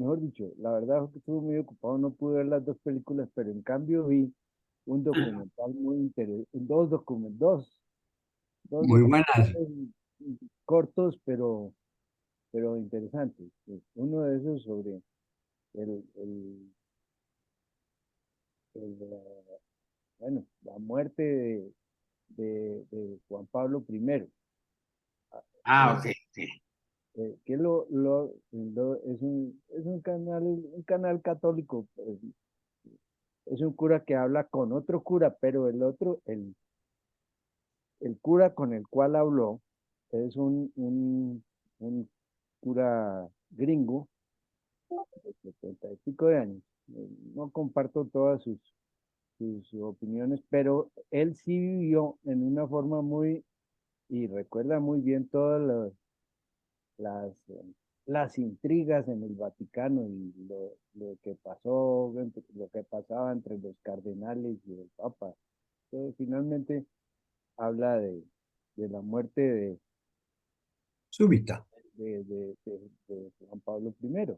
mejor dicho, la verdad es que estuve muy ocupado, no pude ver las dos películas, pero en cambio vi un documental muy interesante, dos Muy buenas. documentales cortos, pero interesantes. Uno de esos sobre el, el, bueno, la muerte de Juan Pablo I. Ah, Eh, ok, sí. que es un canal católico, es un cura que habla con otro cura, pero el cura con el cual habló es un cura gringo de 70 y pico de años. No comparto todas sus opiniones, pero él sí vivió en una forma muy, y recuerda muy bien todas las intrigas en el Vaticano y lo que pasó, lo que pasaba entre los cardenales y el Papa. Entonces, finalmente habla de la muerte Súbita. de Juan Pablo I,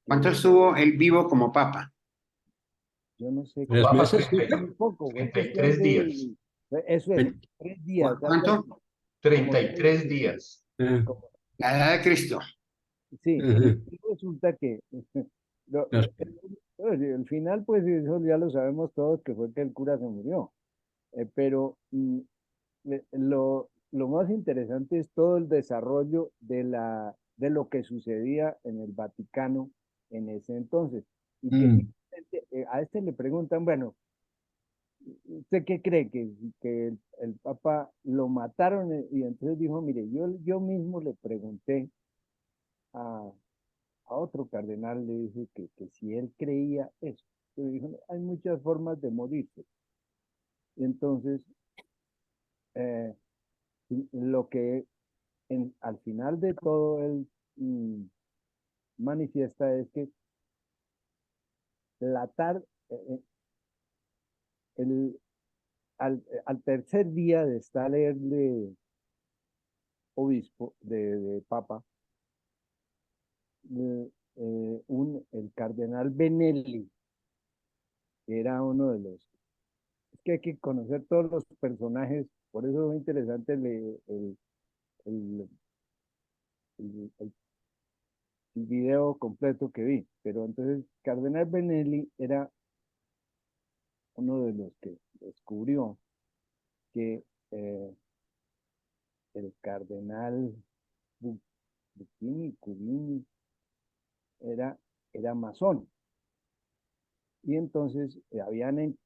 ¿Cuánto que estuvo él vivo como papa? yo no sé, ¿Tres Papa meses? fue muy poco, fue treinta y cuestión tres días. eso es, Ven, 3 días, algo ¿Cuánto? así, como treinta y tres, tres días. como- La edad de Cristo. sí, Ujú. y resulta que lo- Las- el final, pues eso ya lo sabemos todos, que fue que el cura se murió. Pero lo más interesante es todo el desarrollo de lo que sucedía en el Vaticano en ese entonces. Y que Mm. finalmente, a este le preguntan, bueno, ¿usted qué cree? Que el Papa lo mataron. Y entonces dijo, mire, yo mismo le pregunté a, a otro cardenal, le dije que si él creía eso. Pero dijo, hay muchas formas de morirse. Y entonces, eh, lo que al final de todo él mm, manifiesta es que la tarde, el, al tercer día de estar él de obispo, de papa, el cardenal Benelli, que era uno de los, es que hay que conocer todos los personajes, por eso es muy interesante el, el video completo que vi, pero entonces Cardenal Benelli era uno de los que descubrió que el cardenal Cubini era masón. Y entonces habían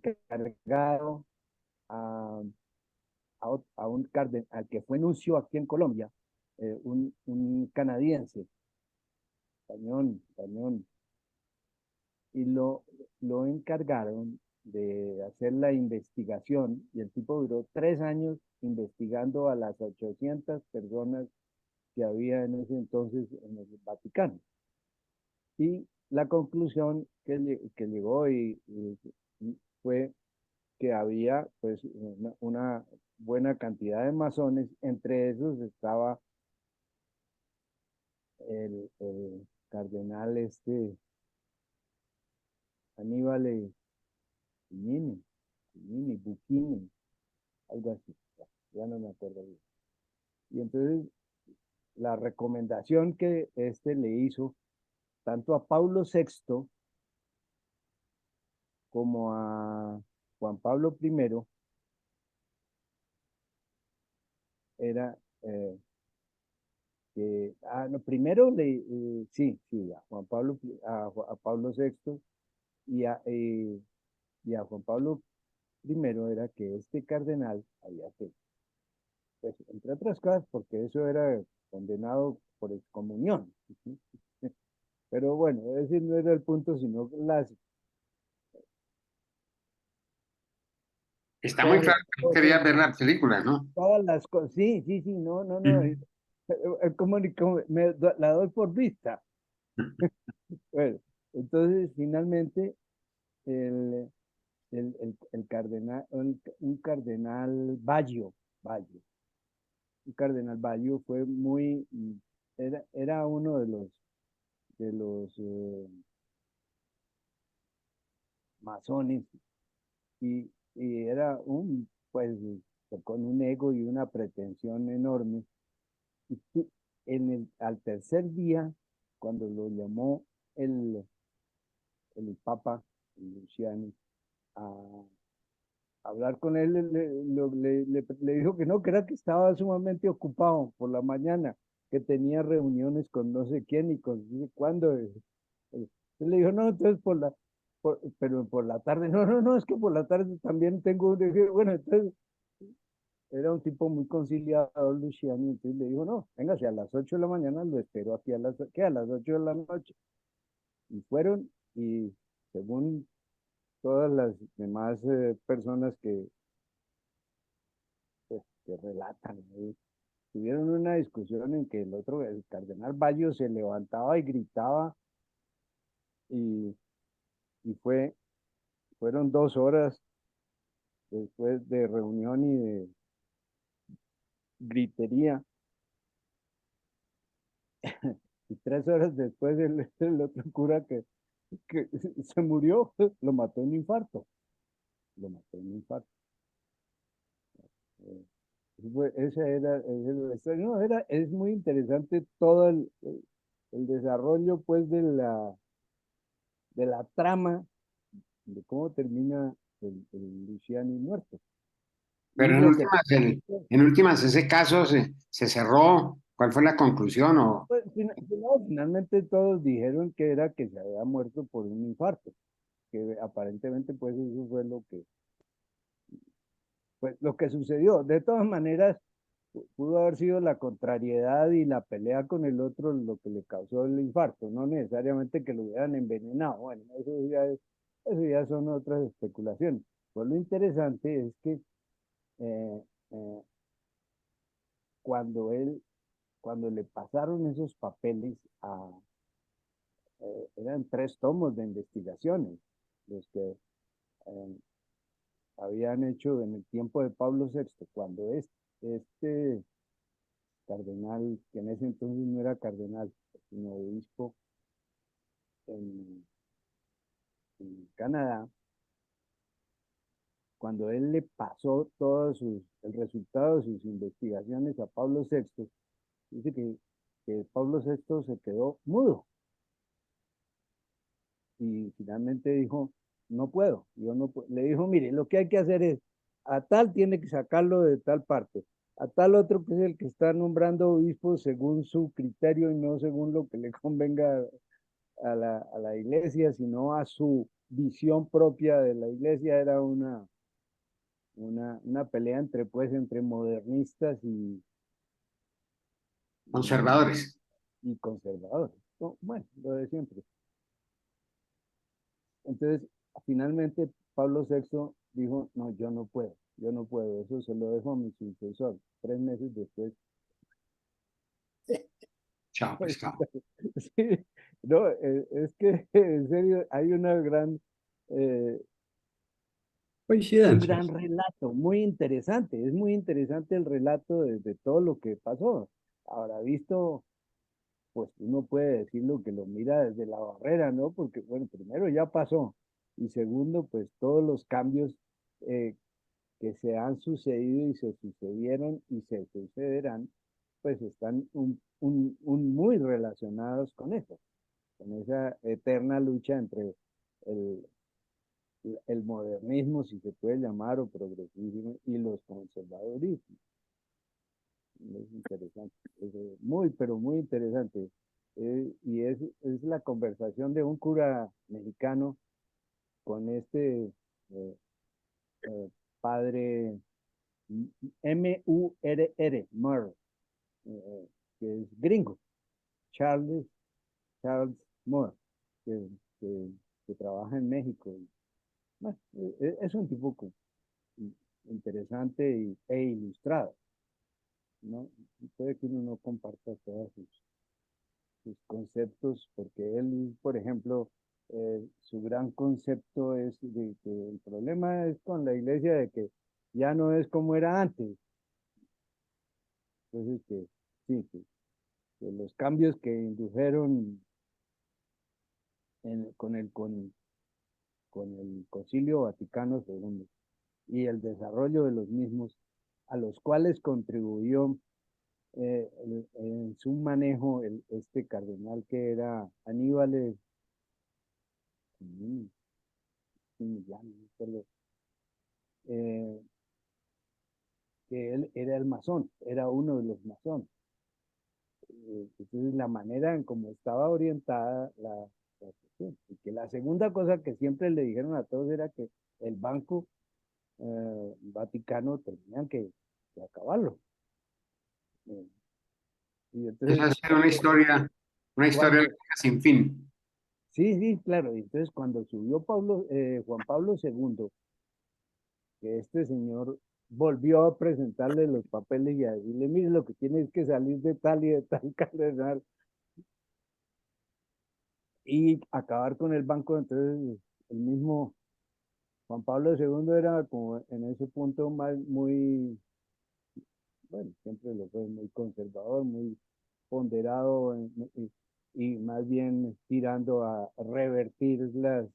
encargado a, a un cardenal, al que fue nuncio aquí en Colombia, un canadiense, español, y lo encargaron de hacer la investigación, y el tipo duró 3 años investigando a las 800 personas que había en ese entonces en el Vaticano. Y la conclusión que llegó y fue que había pues una buena cantidad de masones, entre esos estaba el cardenal Aníbal Buchini, algo así, ya no me acuerdo bien. Y entonces la recomendación que le hizo tanto a Paulo VI como a Juan Pablo I era no, primero sí, a Pablo VI y a Juan Pablo I era que este cardenal había que, pues, entre otras cosas, porque eso era condenado por excomunión. ¿Sí? Pero bueno, ese no era el punto, sino Está muy todas claro las que no cosas, quería ver la película, ¿no? todas las cosas, sí, no, Mm. la doy por vista. Bueno, entonces finalmente el, el cardenal, un cardenal Baggio, cardenal Bayo fue muy, era uno de los masones y era pues, con un ego y una pretensión enorme. Y al tercer día, cuando lo llamó el, el Papa Luciani a hablar con él, le dijo que no, que era que estaba sumamente ocupado por la mañana, que tenía reuniones con no sé quién y con no sé cuándo. Él le dijo, no, entonces pero por la tarde, no, no, no, es que por la tarde también tengo, dije, bueno, entonces era un tipo muy conciliador, Luciani, entonces le dijo, no, véngase a las 8 de la mañana, lo espero aquí a las 8 de la noche. Y fueron, y según todas las demás personas que relatan, tuvieron una discusión en que el cardenal Bayo se levantaba y gritaba, y, y fueron 2 horas después de reunión y de gritería, y 3 horas después el otro cura que se murió, lo mató en infarto, lo mató en infarto. Eh, no, es muy interesante todo el desarrollo pues de la trama de cómo termina el Luciani muerto. Y Pero lo que en últimas ese caso se cerró. ¿Cuál fue la conclusión? O, pues, no, finalmente todos dijeron que era que se había muerto por un infarto, que aparentemente pues eso fue lo que sucedió. De todas maneras, pudo haber sido la contrariedad y la pelea con el otro lo que le causó el infarto, no necesariamente que lo hubieran envenenado. Bueno, eso ya son otras especulaciones. Pues lo interesante es que eh, eh, cuando cuando le pasaron esos papeles eran 3 tomos de investigaciones, los que eh, habían hecho en el tiempo de Pablo VI, cuando este cardenal, que en ese entonces no era cardenal, sino obispo en, en Canadá, cuando él le pasó el resultado de sus investigaciones a Pablo VI, dice que Pablo VI se quedó mudo y finalmente dijo, no puedo, yo no puedo. Le dijo, mire, lo que hay que hacer es, a tal tiene que sacarlo de tal parte, a tal otro que es el que está nombrando obispo según su criterio y no según lo que le convenga a la iglesia, sino a su visión propia de la iglesia. Era una pelea entre modernistas y, conservadores. y conservadores. No, bueno, lo de siempre. Entonces, finalmente, Pablo VI dijo, no, yo no puedo, eso se lo dejo a mi sucesor. 3 meses después. Chao, pescado. Sí, no, es que en serio hay eh, un gran Coincidencias. relato, muy interesante, es muy interesante el relato de todo lo que pasó. Ahora visto, pues uno puede decir lo que lo mira desde la barrera, ¿no? Porque, bueno, primero ya pasó, y segundo, pues todos los cambios eh, que se han sucedido y se sucedieron y se sucederán, pues están muy relacionados con eso, con esa eterna lucha entre el, el modernismo, si se puede llamar, o progresismo, y los conservadurismos. Es interesante, muy, pero muy interesante. Y es la conversación de un cura mexicano con este eh, eh, padre Murr, que es gringo, Charles Moore, que, que, que trabaja en México. Bueno, es un tipo interesante e ilustrado, ¿no? Puede que uno no comparta todos sus conceptos, porque él, por ejemplo, su gran concepto es de que el problema es con la iglesia de que ya no es como era antes, entonces sí, que los cambios que indujeron con el Concilio Vaticano II y el desarrollo de los mismos, a los cuales contribuyó en su manejo este cardenal que era Aníbal, mm, Maximiliano, no me acuerdo, eh, que él era el masón, era uno de los masones. Entonces, la manera en cómo estaba orientada la cuestión. Y que la segunda cosa que siempre le dijeron a todos era que el Banco Vaticano tenían que acabarlo. Eh, y Esa entonces, es una historia cuando, sin fin. sí, claro, y entonces cuando subió Juan Pablo II, que este señor volvió a presentarle los papeles y a decirle, mire, lo que tiene es que salir de tal y de tal cardenal y acabar con el banco. Entonces, el mismo Juan Pablo II era como en ese punto más, muy, bueno, siempre lo fue muy conservador, muy ponderado y más bien tirando a revertir las,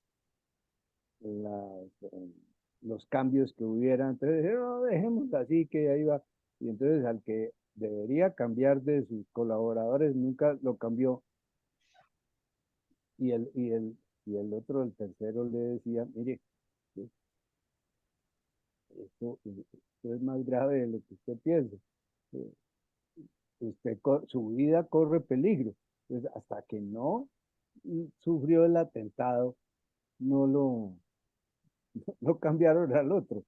los cambios que hubiera. Entonces, no, dejémoslo así, que ahí va. Y entonces al que debería cambiar de sus colaboradores nunca lo cambió. Y el otro, el tercero, le decía, mire, esto es más grave de lo que usted piensa. Eh, su vida corre peligro. Entonces, hasta que no sufrió el atentado, no lo no cambiaron al otro.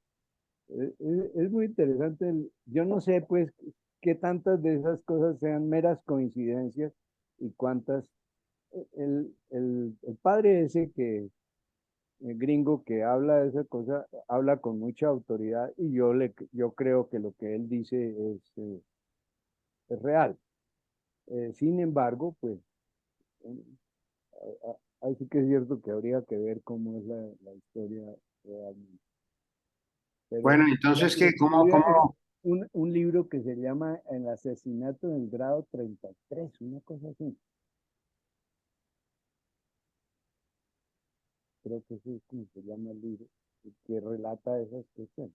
Es muy interesante. Yo no sé, pues, qué tantas de esas cosas sean meras coincidencias y cuántas. El padre ese el gringo que habla de esa cosa, habla con mucha autoridad y yo creo que lo que él dice es real. Sin embargo, pues, ahí sí que es cierto que habría que ver cómo es la historia realmente. Pero Bueno, entonces, y ¿qué? escribe un libro que se llama El asesinato del grado 33, una cosa así. Creo que sí es como se llama el libro, que relata esas cuestiones.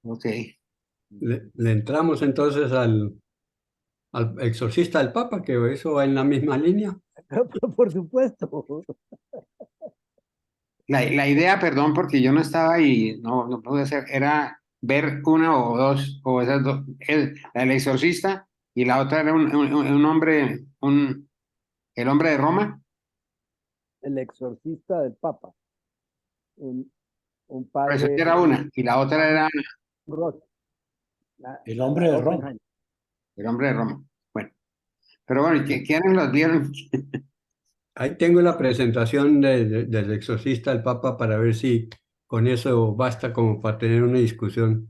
Ok. Le entramos entonces al exorcista del Papa, que eso va en la misma línea. Por supuesto. La idea, perdón, porque yo no estaba y no pude hacer, era ver una o dos, o esas dos, la del exorcista y la otra era un hombre, el hombre de Roma. El exorcista del Papa, un, un Por eso padre, era una, y la otra era Roth, El la hombre de de Roma. Oppenheimer. el hombre de Roma. Bueno, pero bueno, ¿quiénes los vieron? Ahí tengo la presentación del exorcista del Papa para ver si con eso basta como para tener una discusión,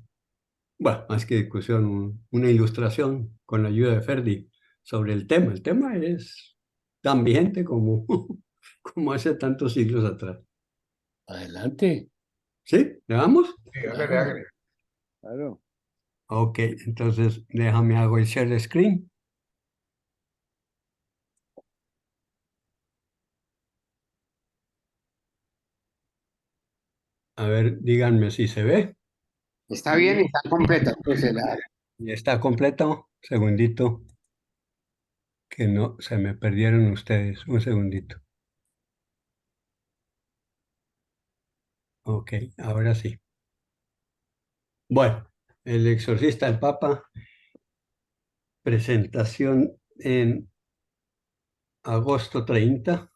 bueno, más que discusión, una ilustración con la ayuda de Ferdi sobre el tema. El tema es tan vigente como, como hace tantos siglos atrás. Adelante. ¿Sí? ¿Le damos? Sí, hágale, Claro. hágale. Claro. Ok, entonces déjame hago el share screen. A ver, díganme si se ve. Está bien y está completa. Pues ¿Y está completo? Segundito, que no se me perdieron ustedes. Un segundito. Ok, ahora sí. Bueno, El exorcista del Papa, presentación en agosto 30.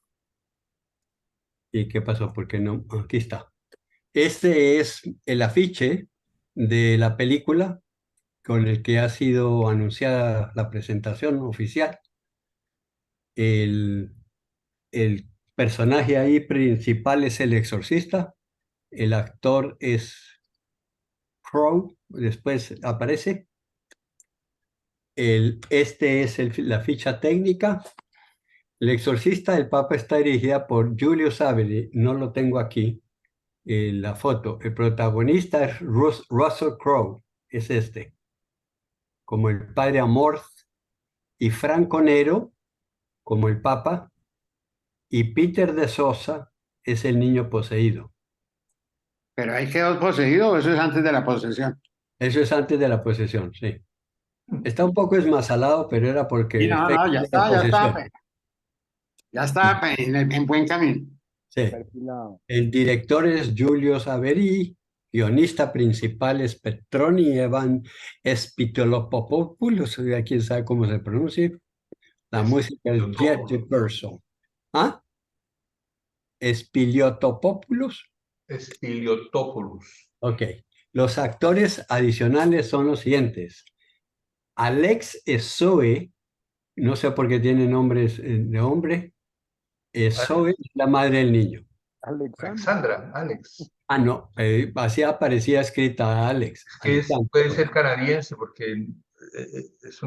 ¿Y qué pasó? ¿Por qué no? Aquí está. Este es el afiche de la película con el que ha sido anunciada la presentación oficial. El, el personaje ahí principal es el exorcista, el actor es Crow, después aparece. Este es la ficha técnica. El exorcista del Papa está dirigida por Giulio Saveri, no lo tengo aquí, la foto. El protagonista es Russell Crowe, es este. como el padre Amorth, y Franco Nero como el Papa, y Peter de Sosa es el niño poseído. Pero ahí quedó poseído, o eso es antes de la posesión. Eso es antes de la posesión, sí. Está un poco esmazalado, pero era porque Y no, efectos ya de está, posesión. ya está en buen camino. Sí. Perfilado. El director es Giulio Saveri, guionista principal es Petroni Evan Spitolopopoulos, quién sabe cómo se pronuncia. La música es Jet Person. ¿Ah? Spiliotopoulos. Spiliotopoulos. Ok. Los actores adicionales son los siguientes. Alex Zoe, no sé por qué tiene nombres de hombre. Zoe es la madre del niño. Alexandra. Alex. Ah, no, así aparecía escrita Alex. Alexander. Puede ser canadiense porque es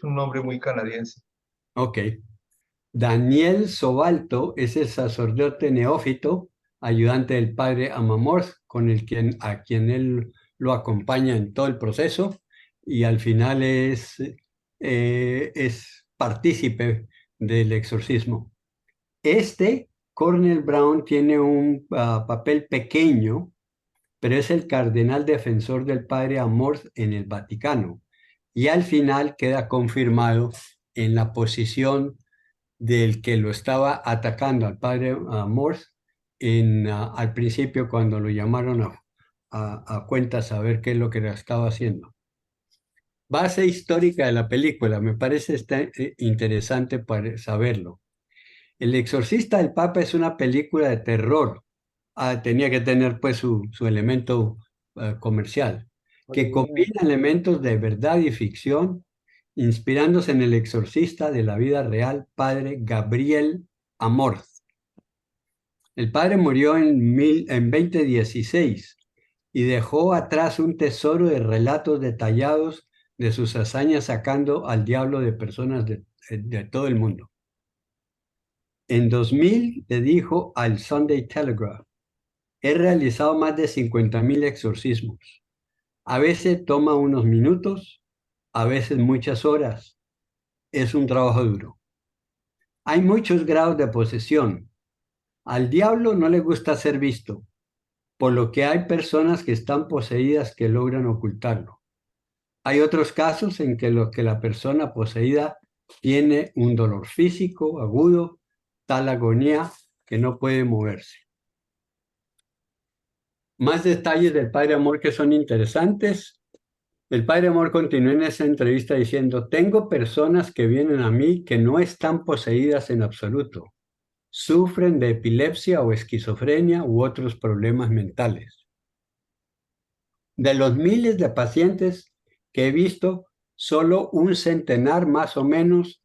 un nombre muy canadiense. Ok. Daniel Sobalto es el sacerdote neófito, ayudante del padre Amamorth, a quien él lo acompaña en todo el proceso y al final es partícipe del exorcismo. Cornel Brown, tiene un papel pequeño, pero es el cardenal defensor del padre Amorth en el Vaticano. Y al final queda confirmado en la posición del que lo estaba atacando al padre Amorth al principio cuando lo llamaron a cuentas a ver qué es lo que le estaba haciendo. Base histórica de la película, me parece interesante para saberlo. El Exorcista del Papa es una película de terror. Tenía que tener pues su elemento comercial, que Oye, combina elementos de verdad y ficción, inspirándose en el exorcista de la vida real, padre Gabriel Amorth. El padre murió en 2016 y dejó atrás un tesoro de relatos detallados de sus hazañas sacando al diablo de personas de todo el mundo. En 2000 le dijo al Sunday Telegraph: he realizado más de 50,000 exorcismos. A veces toma unos minutos, a veces muchas horas. Es un trabajo duro. Hay muchos grados de posesión. Al diablo no le gusta ser visto, por lo que hay personas que están poseídas que logran ocultarlo. Hay otros casos en que la persona poseída tiene un dolor físico agudo, tal agonía que no puede moverse. Más detalles del Padre Amor que son interesantes. El Padre Amor continuó en esa entrevista diciendo: tengo personas que vienen a mí que no están poseídas en absoluto. Sufren de epilepsia o esquizofrenia u otros problemas mentales. De los miles de pacientes que he visto, solo un centenar más o menos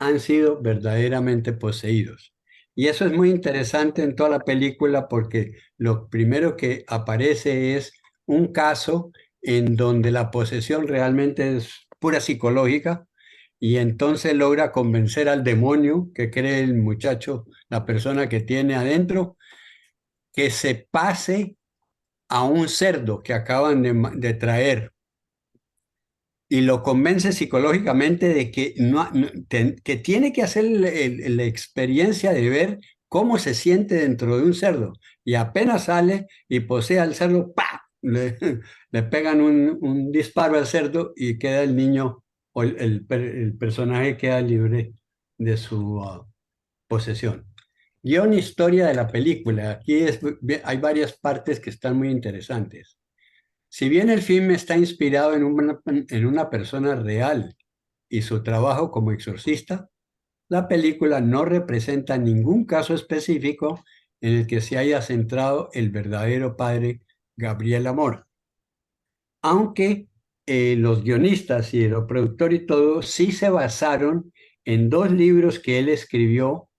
han sido verdaderamente poseídos. Y eso es muy interesante en toda la película porque lo primero que aparece es un caso en donde la posesión realmente es pura psicológica y entonces logra convencer al demonio que cree el muchacho, la persona que tiene adentro, que se pase a un cerdo que acaban de traer y lo convence psicológicamente de que, que tiene que hacer la experiencia de ver cómo se siente dentro de un cerdo. Y apenas sale y posee al cerdo, ¡pah! Le pegan un disparo al cerdo y queda el niño o el personaje queda libre de su posesión. Guión, historia de la película. Aquí hay varias partes que están muy interesantes. Si bien el film está inspirado en una persona real y su trabajo como exorcista, la película no representa ningún caso específico en el que se haya centrado el verdadero padre Gabriel Amor. Aunque los guionistas y el productor y todo sí se basaron en dos libros que él escribió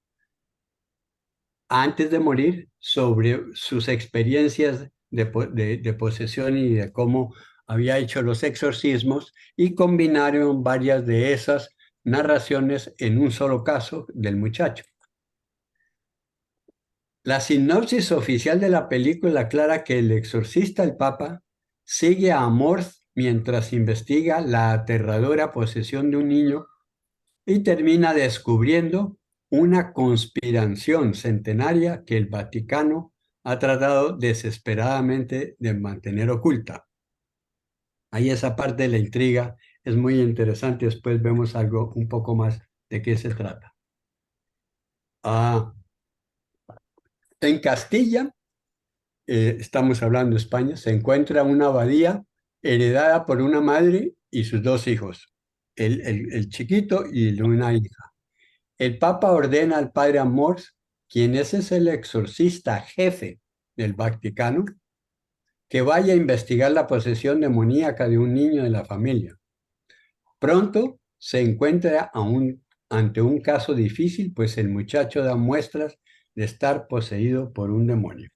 antes de morir sobre sus experiencias de posesión y de cómo había hecho los exorcismos y combinaron varias de esas narraciones en un solo caso del muchacho. La sinopsis oficial de la película aclara que el exorcista, el Papa, sigue a Amorth mientras investiga la aterradora posesión de un niño y termina descubriendo una conspiración centenaria que el Vaticano ha tratado desesperadamente de mantener oculta. Ahí esa parte de la intriga es muy interesante. Después vemos algo un poco más de qué se trata. En Castilla, estamos hablando de España, se encuentra una abadía heredada por una madre y sus dos hijos, el chiquito y una hija. El Papa ordena al padre Amors, quien es el exorcista jefe del Vaticano, que vaya a investigar la posesión demoníaca de un niño de la familia. Pronto se encuentra ante un caso difícil, pues el muchacho da muestras de estar poseído por un demonio.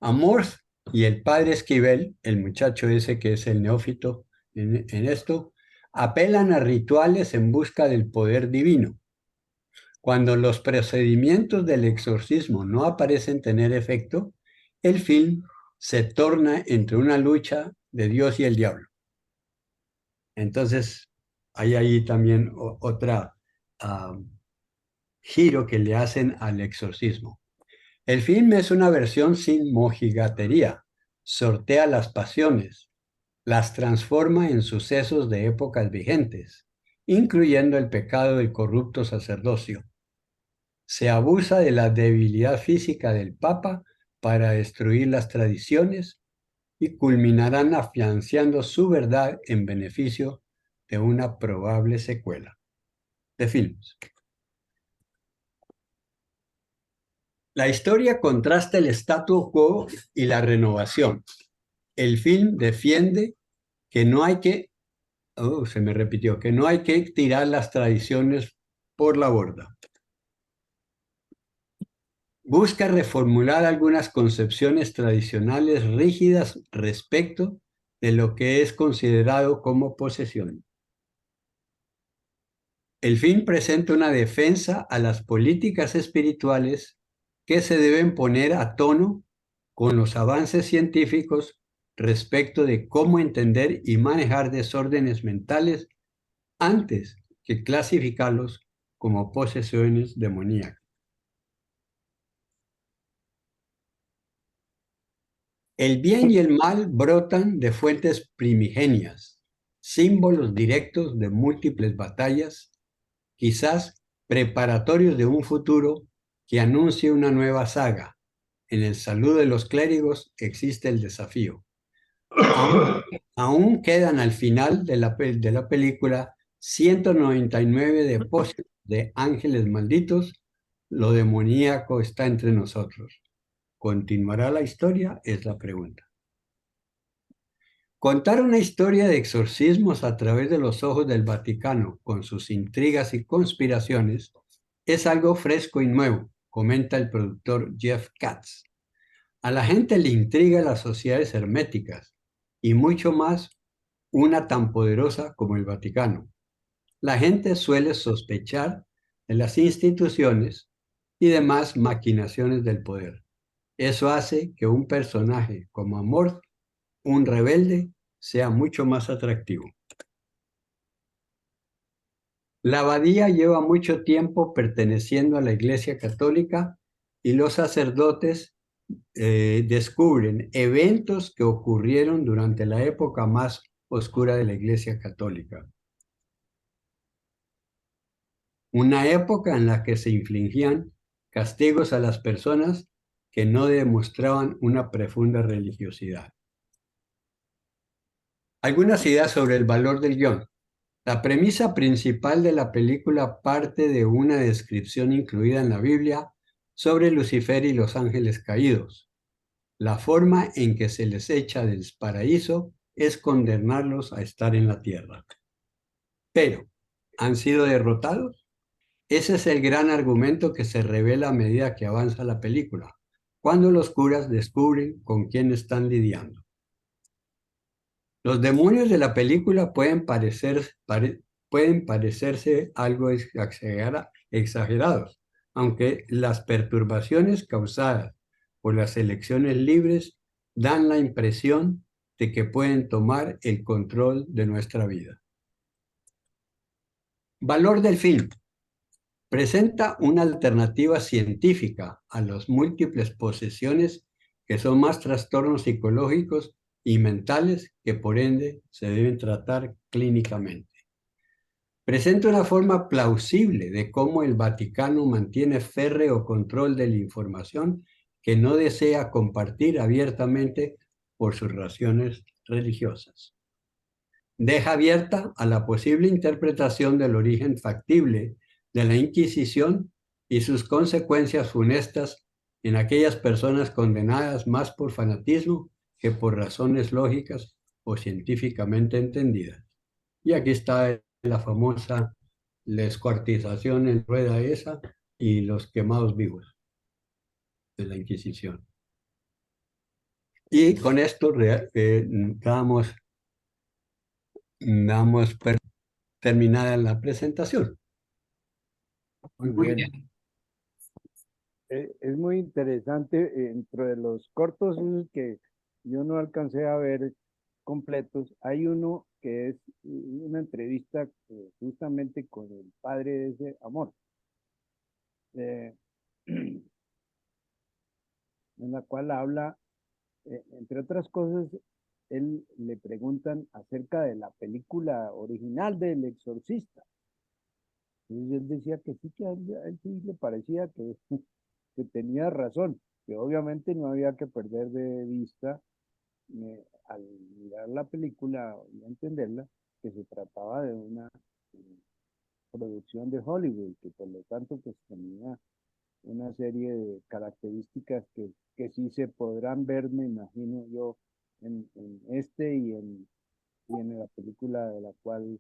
Amors y el padre Esquivel, el muchacho ese que es el neófito en esto, apelan a rituales en busca del poder divino. Cuando los procedimientos del exorcismo no aparecen tener efecto, el film se torna entre una lucha de Dios y el diablo. Entonces, hay ahí también otra giro que le hacen al exorcismo. El film es una versión sin mojigatería, sortea las pasiones, las transforma en sucesos de épocas vigentes, incluyendo el pecado del corrupto sacerdocio. Se abusa de la debilidad física del Papa para destruir las tradiciones y culminarán afianzando su verdad en beneficio de una probable secuela de filmes. La historia contrasta el statu quo y la renovación. El film defiende que no hay que, que no hay que tirar las tradiciones por la borda. Busca reformular algunas concepciones tradicionales rígidas respecto de lo que es considerado como posesión. El film presenta una defensa a las políticas espirituales que se deben poner a tono con los avances científicos respecto de cómo entender y manejar desórdenes mentales antes que clasificarlos como posesiones demoníacas. El bien y el mal brotan de fuentes primigenias, símbolos directos de múltiples batallas, quizás preparatorios de un futuro que anuncie una nueva saga. En el saludo de los clérigos existe el desafío. Aún quedan al final de la película 199 depósitos de ángeles malditos. Lo demoníaco está entre nosotros. ¿Continuará la historia? Es la pregunta. Contar una historia de exorcismos a través de los ojos del Vaticano, con sus intrigas y conspiraciones, es algo fresco y nuevo, comenta el productor Jeff Katz. A la gente le intriga las sociedades herméticas y mucho más una tan poderosa como el Vaticano. La gente suele sospechar de las instituciones y demás maquinaciones del poder. Eso hace que un personaje como Amorth, un rebelde, sea mucho más atractivo. La abadía lleva mucho tiempo perteneciendo a la Iglesia Católica y los sacerdotes descubren eventos que ocurrieron durante la época más oscura de la Iglesia Católica. Una época en la que se infligían castigos a las personas que no demostraban una profunda religiosidad. Algunas ideas sobre el valor del guión. La premisa principal de la película parte de una descripción incluida en la Biblia sobre Lucifer y los ángeles caídos. La forma en que se les echa del paraíso es condenarlos a estar en la tierra. Pero, ¿han sido derrotados? Ese es el gran argumento que se revela a medida que avanza la película, cuando los curas descubren con quién están lidiando. Los demonios de la película pueden parecerse algo exagerados, aunque las perturbaciones causadas por las elecciones libres dan la impresión de que pueden tomar el control de nuestra vida. Valor del film. Presenta una alternativa científica a las múltiples posesiones que son más trastornos psicológicos y mentales que por ende se deben tratar clínicamente. Presenta una forma plausible de cómo el Vaticano mantiene férreo control de la información que no desea compartir abiertamente por sus razones religiosas. Deja abierta a la posible interpretación del origen factible de la Inquisición y sus consecuencias funestas en aquellas personas condenadas más por fanatismo que por razones lógicas o científicamente entendidas. Y aquí está la famosa descuartización en rueda esa y los quemados vivos de la Inquisición. Y con esto damos terminada la presentación. Muy Muy bien. bien. Es muy interesante dentro de los cortos esos que yo no alcancé a ver completos. Hay uno que es una entrevista justamente con el padre de ese amor, eh, en la cual habla, entre otras cosas, él le preguntan acerca de la película original del Exorcista. Entonces él decía que sí, que a él sí le parecía que tenía razón, que obviamente no había que perder de vista al mirar la película y entenderla, que se trataba de una producción de Hollywood, que por lo tanto pues tenía una serie de características que sí se podrán ver, me imagino yo, en este y en la película de la cual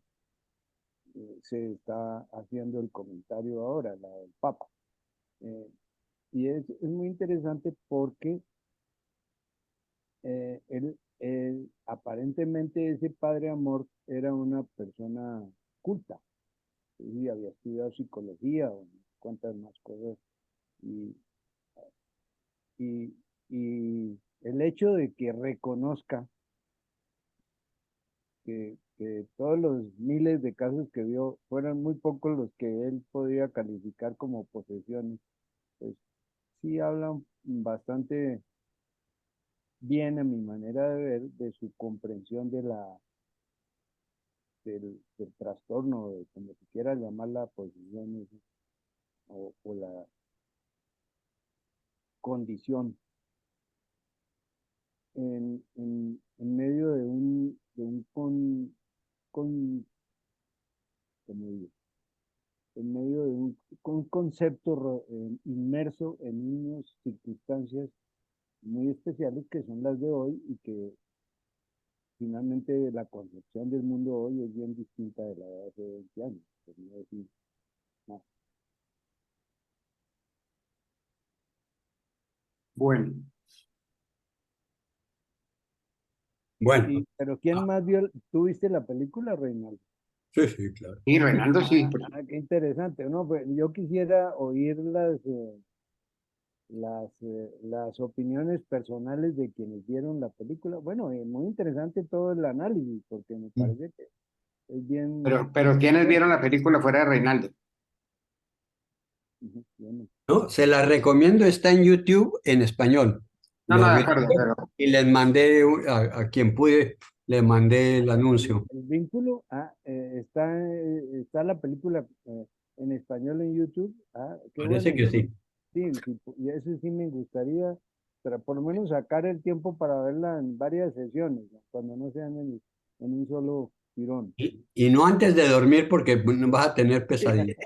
se está haciendo el comentario ahora, la del Papa. Eh, y es muy interesante porque aparentemente ese padre Amor era una persona culta, y había estudiado psicología o cuantas más cosas, y, y, y el hecho de que reconozca que todos los miles de casos que vio fueran muy pocos los que él podía calificar como posesiones, pues sí hablan bastante bien a mi manera de ver de su comprensión del trastorno, de como se quiera llamar la posición o la condición en medio con, ¿cómo digo? En medio de un concepto inmerso en unas circunstancias muy especiales que son las de hoy y que finalmente la concepción del mundo hoy es bien distinta de la de hace 20 años, por no decir más. Bueno, Bueno, Pero ¿quién más vio? ¿Tú viste la película, Reinaldo? sí, sí, claro. y Reinaldo sí, pues, Qué interesante. No, pues yo quisiera oír las opiniones personales de quienes vieron la película. Bueno, muy interesante todo el análisis, porque me parece que es bien, pero ¿quiénes vieron la película fuera de Reinaldo? bien. ¿No? Se la recomiendo, está en YouTube en español. No, no, Lo de vi acuerdo, pero y les mandé a quien pude, le mandé el anuncio. El vínculo, está la película en español en YouTube. Qué Parece bueno. que sí. Sí, sí, y eso sí me gustaría, pero por lo menos sacar el tiempo para verla en varias sesiones, ¿no? Cuando no sean en un solo tirón. Y no antes de dormir porque no vas a tener pesadillas.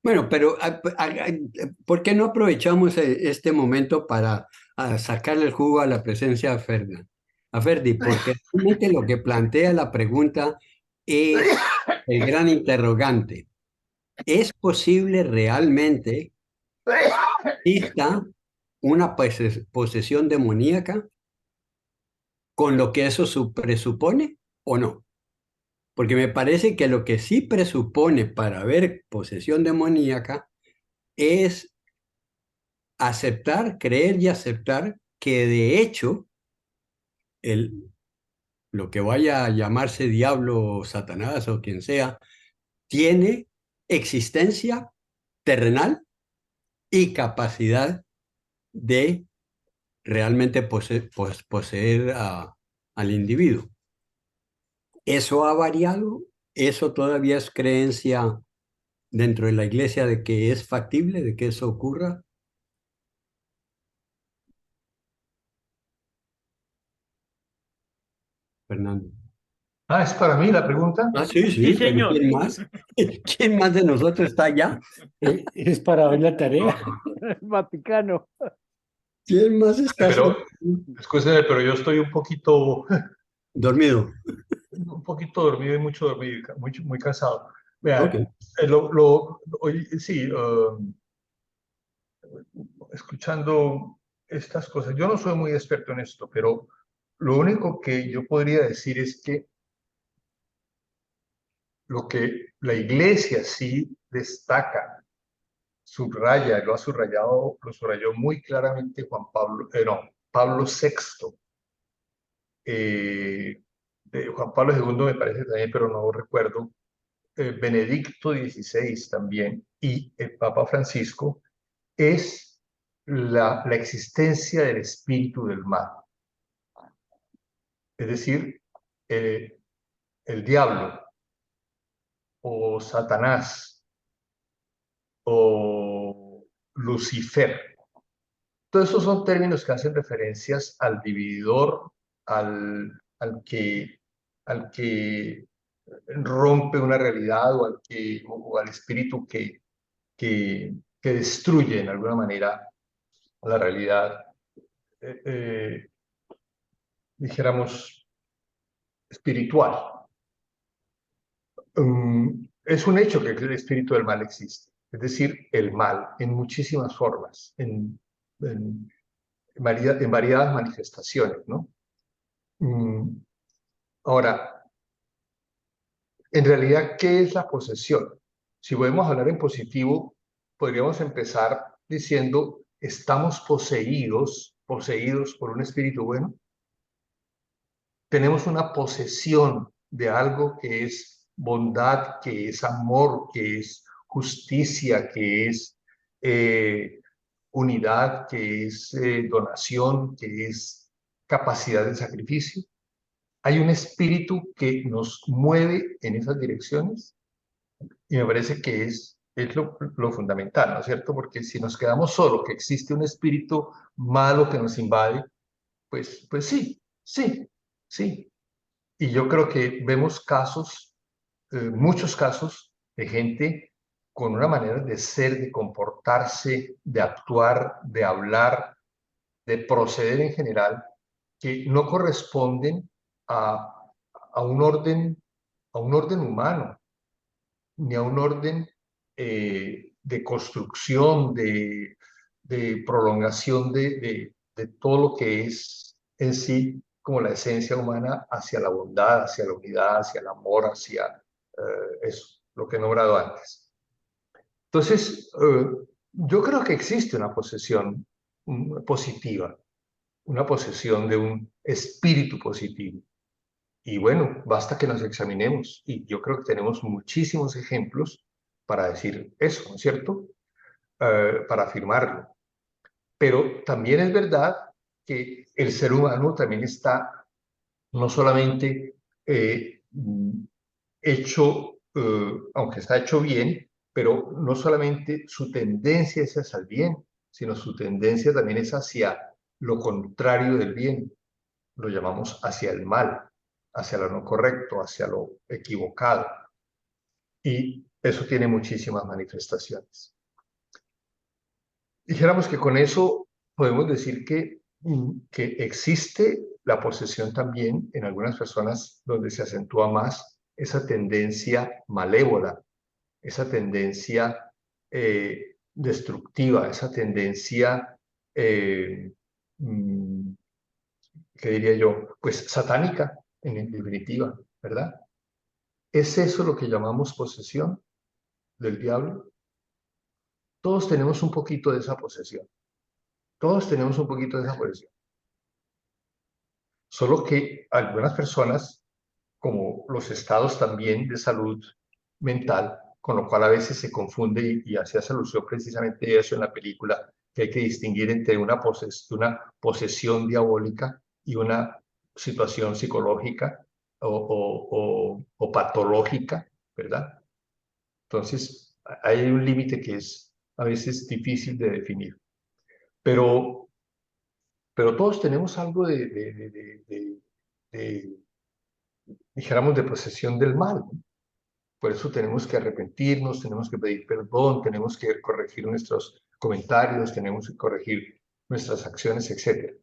Bueno, pero ¿por qué no aprovechamos este momento para sacarle el jugo a la presencia de Fernan? A Ferdi, porque realmente lo que plantea la pregunta es el gran interrogante. ¿Es posible realmente que exista una posesión demoníaca con lo que eso presupone o no? Porque me parece que lo que sí presupone para haber posesión demoníaca es aceptar, creer y aceptar que de hecho lo que vaya a llamarse diablo o Satanás o quien sea, tiene existencia terrenal y capacidad de realmente poseer al individuo. ¿Eso ha variado? ¿Eso todavía es creencia dentro de la iglesia de que es factible, de que eso ocurra? Fernando. Ah, ¿es para mí la pregunta? Ah, sí, Sí, sí, pero señor. ¿quién más? ¿Quién más de nosotros está allá? Es para hoy la tarea. El Vaticano. ¿Quién más está Pero, haciendo? escúcheme, pero yo estoy Dormido. un poquito dormido y mucho dormido, muy cansado. Ok. Vean, hoy, sí, escuchando estas cosas, yo no soy muy experto en esto, pero lo único que yo podría decir es que lo que la iglesia sí destaca, subraya, lo subrayó muy claramente Pablo VI, eh, Juan Pablo II me parece también, pero no recuerdo, Benedicto XVI también y el Papa Francisco, es la existencia del espíritu del mal. Es decir, eh, el diablo o Satanás o Lucifer. Todos esos son términos que hacen referencias al divididor, al que rompe una realidad o al espíritu que destruye en alguna manera la realidad, eh, eh, dijéramos, espiritual. Es un hecho que el espíritu del mal existe, es decir, el mal en muchísimas formas, en variadas manifestaciones, ¿no? Ahora, en realidad, ¿qué es la posesión? Si podemos hablar en positivo, podríamos empezar diciendo, ¿estamos poseídos por un espíritu bueno? Tenemos una posesión de algo que es bondad, que es amor, que es justicia, que es unidad, que es donación, que es capacidad de sacrificio. Hay un espíritu que nos mueve en esas direcciones y me parece que es lo fundamental, ¿no es cierto? Porque si nos quedamos solo que existe un espíritu malo que nos invade, pues sí, sí, sí. Y yo creo que vemos casos, muchos casos de gente con una manera de ser, de comportarse, de actuar, de hablar, de proceder en general, que no corresponden a, a un orden, a un orden humano, ni a un orden de construcción, de prolongación de todo lo que es en sí como la esencia humana hacia la bondad, hacia la unidad, hacia el amor, hacia eso, lo que he nombrado antes. Entonces, yo creo que existe una posesión positiva, una posesión de un espíritu positivo. Y bueno, basta que nos examinemos y yo creo que tenemos muchísimos ejemplos para decir eso, ¿no es cierto? Para afirmarlo. Pero también es verdad que el ser humano también está no solamente hecho, aunque está hecho bien, pero no solamente su tendencia es hacia el bien, sino su tendencia también es hacia lo contrario del bien. Lo llamamos hacia el mal, hacia lo no correcto, hacia lo equivocado. Y eso tiene muchísimas manifestaciones. Dijéramos que con eso podemos decir que existe la posesión también en algunas personas donde se acentúa más esa tendencia malévola, esa tendencia destructiva, esa tendencia, mm, ¿qué diría yo? Pues satánica, en definitiva, ¿verdad? ¿Es eso lo que llamamos posesión del diablo? Todos tenemos un poquito de esa posesión. Todos tenemos un poquito de esa posesión. Solo que algunas personas, como los estados también de salud mental, con lo cual a veces se confunde y hacía alusión precisamente a eso en la película, que hay que distinguir entre una posesión diabólica y una situación psicológica o patológica, ¿verdad? Entonces, hay un límite que es a veces difícil de definir. Pero todos tenemos algo de, dijéramos, de posesión del mal, ¿no? Por eso tenemos que arrepentirnos, tenemos que pedir perdón, tenemos que corregir nuestros comentarios, tenemos que corregir nuestras acciones, etc.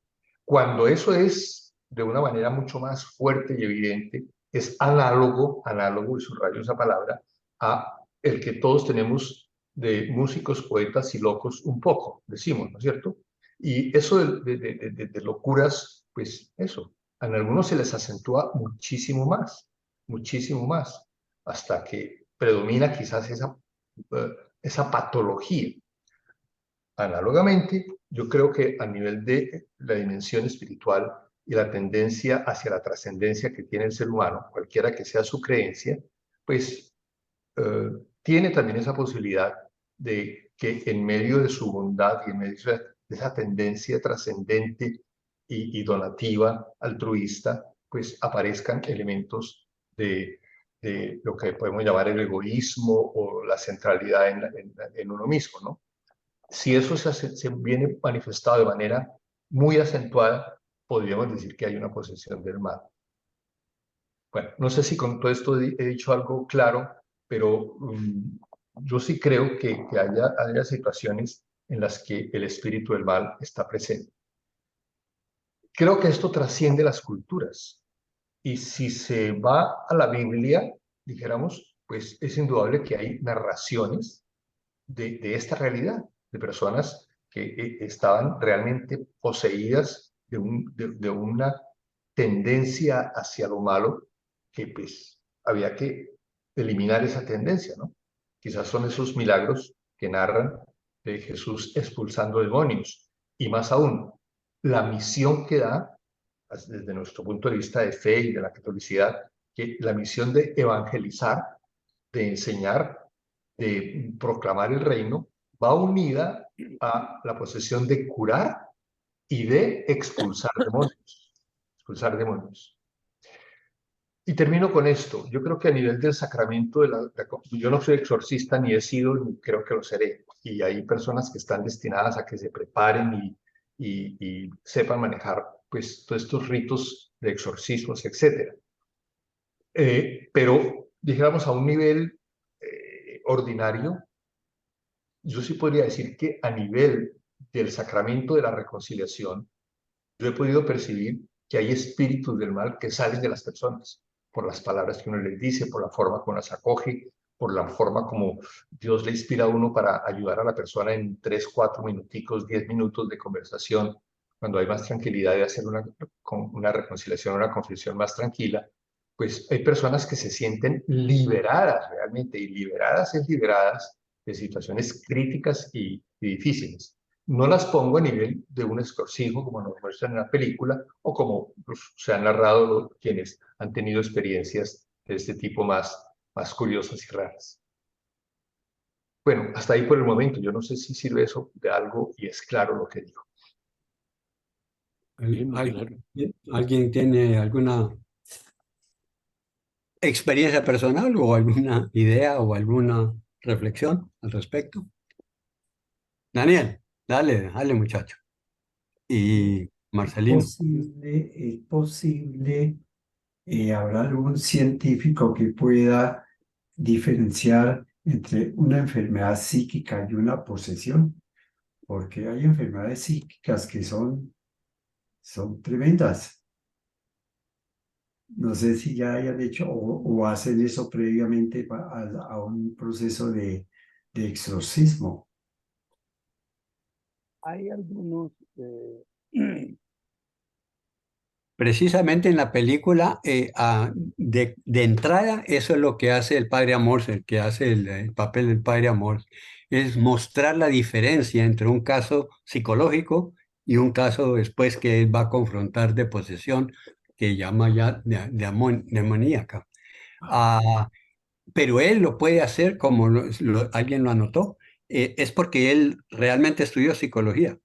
Cuando eso es de una manera mucho más fuerte y evidente, es análogo, y subrayo esa palabra, a el que todos tenemos de músicos, poetas y locos un poco, decimos, ¿no es cierto? Y eso de locuras, pues eso, a algunos se les acentúa muchísimo más hasta que predomina quizás esa patología. Análogamente, yo creo que a nivel de la dimensión espiritual y la tendencia hacia la trascendencia que tiene el ser humano, cualquiera que sea su creencia, pues tiene también esa posibilidad de que en medio de su bondad y en medio de esa tendencia trascendente y donativa, altruista, pues aparezcan elementos de lo que podemos llamar el egoísmo o la centralidad en uno mismo, ¿no? Si eso se viene manifestado de manera muy acentuada, podríamos decir que hay una posesión del mal. Bueno, no sé si con todo esto he dicho algo claro, pero yo sí creo que haya situaciones en las que el espíritu del mal está presente. Creo que esto trasciende las culturas. Y si se va a la Biblia, dijéramos, pues es indudable que hay narraciones de esta realidad, de personas que estaban realmente poseídas de una tendencia hacia lo malo, que pues había que eliminar esa tendencia, ¿no? Quizás son esos milagros que narran de Jesús expulsando demonios. Y más aún, la misión que da, desde nuestro punto de vista de fe y de la catolicidad, que la misión de evangelizar, de enseñar, de proclamar el reino, va unida a la posesión de curar y de expulsar demonios. Expulsar demonios. Y termino con esto. Yo creo que a nivel del sacramento, yo no soy exorcista ni he sido, ni creo que lo seré. Y hay personas que están destinadas a que se preparen y sepan manejar pues todos estos ritos de exorcismos, etc. Pero, dijéramos, a un nivel ordinario, yo sí podría decir que a nivel del sacramento de la reconciliación, yo he podido percibir que hay espíritus del mal que salen de las personas por las palabras que uno les dice, por la forma como las acoge, por la forma como Dios le inspira a uno para ayudar a la persona en 3, 4 minuticos, 10 minutos de conversación, cuando hay más tranquilidad de hacer una reconciliación, una confesión más tranquila, pues hay personas que se sienten liberadas realmente, y liberadas de situaciones críticas y difíciles. No las pongo a nivel de un exorcismo como nos muestran en la película o como se han narrado quienes han tenido experiencias de este tipo más curiosas y raras. Bueno, hasta ahí por el momento. Yo no sé si sirve eso de algo y es claro lo que digo. Sí, muy claro. ¿Alguien tiene alguna experiencia personal o alguna idea o alguna reflexión al respecto? Daniel, dale muchacho. Y Marcelino. Es posible, habrá algún científico que pueda diferenciar entre una enfermedad psíquica y una posesión, porque hay enfermedades psíquicas que son tremendas. No sé si ya hayan hecho o hacen eso previamente a un proceso de exorcismo. Hay algunos, Precisamente en la película, de entrada, eso es lo que hace el padre Amorth, el que hace el papel del padre Amorth, es mostrar la diferencia entre un caso psicológico y un caso después que él va a confrontar de posesión que llama ya demoníaca. Ah, pero él lo puede hacer como alguien lo anotó, es porque él realmente estudió psicología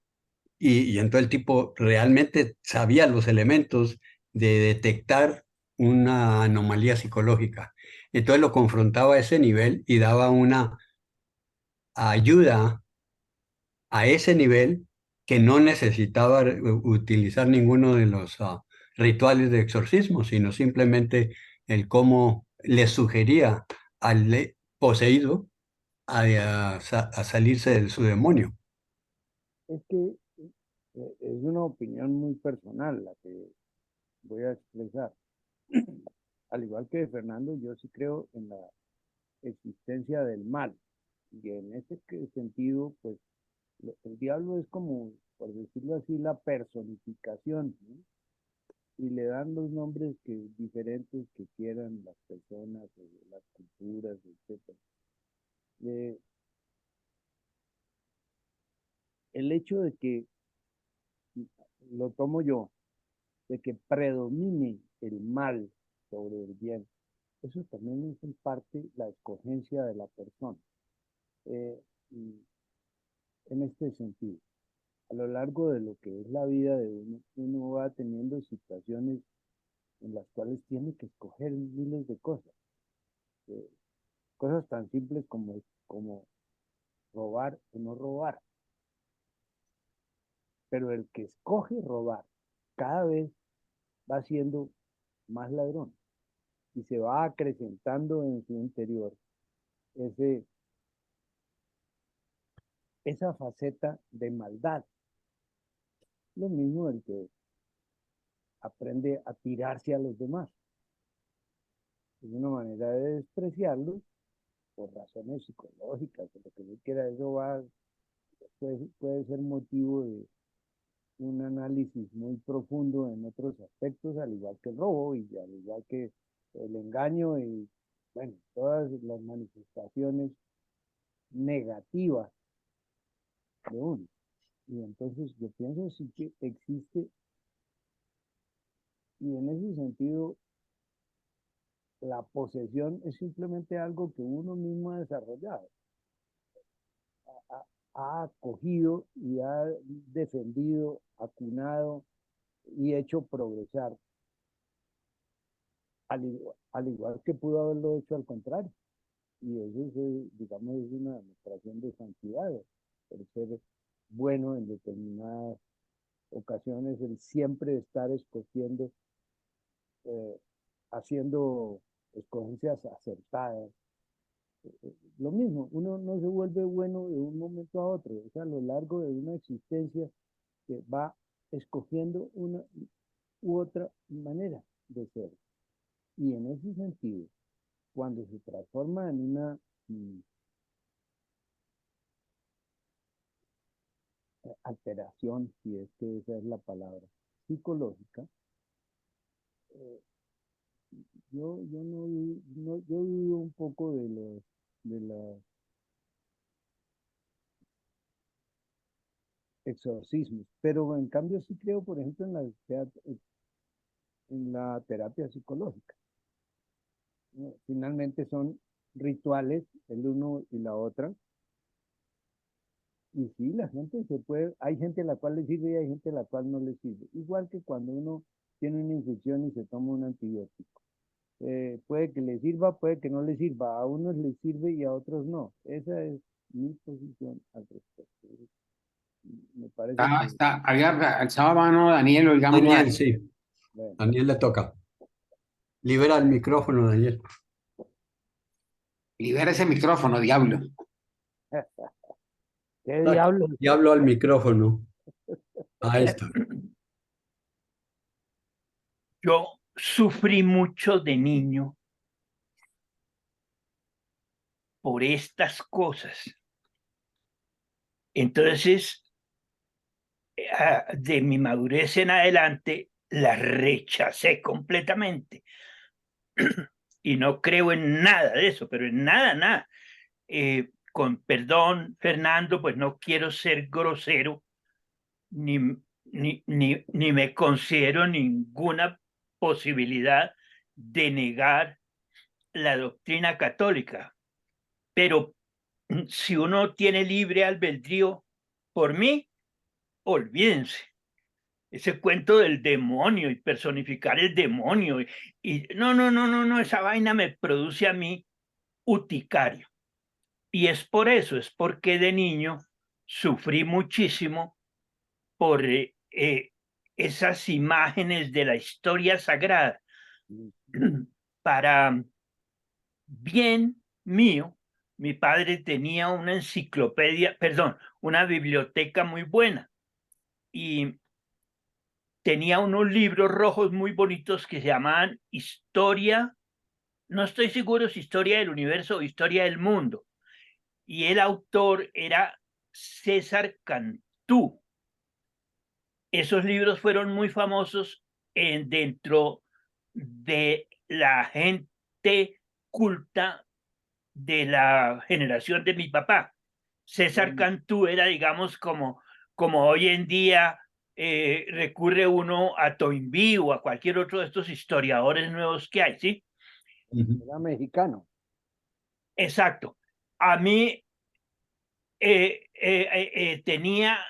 y entonces el tipo realmente sabía los elementos de detectar una anomalía psicológica. Entonces lo confrontaba a ese nivel y daba una ayuda a ese nivel que no necesitaba utilizar ninguno de los rituales de exorcismo, sino simplemente el cómo le sugería al poseído a salirse de su demonio. Es que es una opinión muy personal la que voy a expresar. Al igual que Fernando, yo sí creo en la existencia del mal. Y en ese sentido, pues el diablo es como, por decirlo así, la personificación, ¿no? Y le dan los nombres diferentes que quieran las personas, las culturas, etc. Eh, el hecho de que, lo tomo yo, de que predomine el mal sobre el bien, eso también es en parte la escogencia de la persona. Eh, en este sentido, a lo largo de lo que es la vida de uno, uno va teniendo situaciones en las cuales tiene que escoger miles de cosas. Eh, cosas tan simples como robar o no robar. Pero el que escoge robar cada vez va siendo más ladrón y se va acrecentando en su interior ese, esa faceta de maldad. Lo mismo el que aprende a tirarse a los demás. Es una manera de despreciarlos por razones psicológicas, o lo que yo quiera, eso puede ser motivo de un análisis muy profundo en otros aspectos, al igual que el robo y al igual que el engaño y, bueno, todas las manifestaciones negativas de uno. Y entonces yo pienso sí que existe, y en ese sentido, la posesión es simplemente algo que uno mismo ha desarrollado, ha acogido y ha defendido, acunado y hecho progresar, al igual que pudo haberlo hecho al contrario. Y eso es, digamos, es una demostración de santidad, el ser bueno en determinadas ocasiones, el siempre estar escogiendo, eh, haciendo escogencias acertadas. Lo mismo, uno no se vuelve bueno de un momento a otro, es a lo largo de una existencia que va escogiendo una u otra manera de ser. Y en ese sentido, cuando se transforma en una alteración, si es que esa es la palabra, psicológica, eh, yo yo dudo un poco de los exorcismos, pero en cambio sí creo, por ejemplo, en la terapia psicológica, ¿no? Finalmente son rituales, el uno y la otra, y sí, la gente se puede, hay gente a la cual le sirve y hay gente a la cual no le sirve, igual que cuando uno tiene una infección y se toma un antibiótico. Puede que le sirva, puede que no le sirva, a unos les sirve y a otros no. Esa es mi posición al respecto. Me parece que, Había alzado mano Daniel, oigámoslo a Daniel, él. sí, bueno, Daniel le toca. Libera el micrófono, Daniel. Libera ese micrófono, diablo. ¿qué Saque diablos? y hablo al micrófono. Ahí está. Yo sufrí mucho de niño por estas cosas. Entonces, de mi madurez en adelante, las rechacé completamente. Y no creo en nada de eso, pero en nada, nada. Con perdón, Fernando, pues no quiero ser grosero, ni ni me considero ninguna posibilidad de negar la doctrina católica. Pero si uno tiene libre albedrío, por mí, olvídense. Ese cuento del demonio y personificar el demonio. No, esa vaina me produce a mí urticaria. Y es por eso, es porque de niño sufrí muchísimo por esas imágenes de la historia sagrada. Para bien mío, mi padre tenía una enciclopedia, perdón, una biblioteca muy buena y tenía unos libros rojos muy bonitos que se llamaban Historia, no estoy seguro si Historia del Universo o Historia del Mundo. Y el autor era César Cantú. Esos libros fueron muy famosos dentro de la gente culta de la generación de mi papá. César Cantú era, digamos, como hoy en día recurre uno a Toynbee o a cualquier otro de estos historiadores nuevos que hay, ¿sí? Era mexicano. Exacto. A mí tenía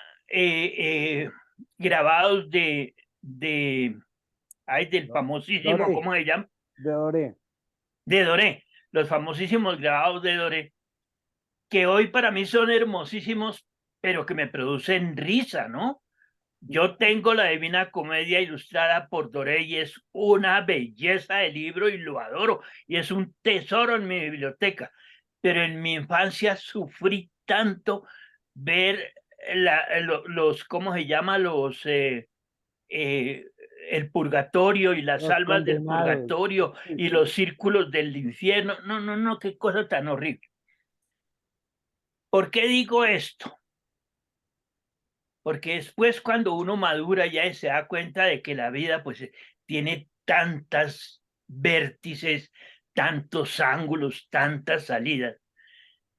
grabados del famosísimo, Doré, ¿cómo se llama? de Doré. De Doré, los famosísimos grabados de Doré, que hoy para mí son hermosísimos, pero que me producen risa, ¿no? Yo tengo la Divina Comedia ilustrada por Doré y es una belleza de libro y lo adoro y es un tesoro en mi biblioteca. Pero en mi infancia sufrí tanto ver los, ¿cómo se llama? El purgatorio y las Los almas del condenados. purgatorio y los círculos del infierno. No, qué cosa tan horrible. ¿Por qué digo esto? Porque después cuando uno madura ya se da cuenta de que la vida pues tiene tantas vértices, tantos ángulos, tantas salidas,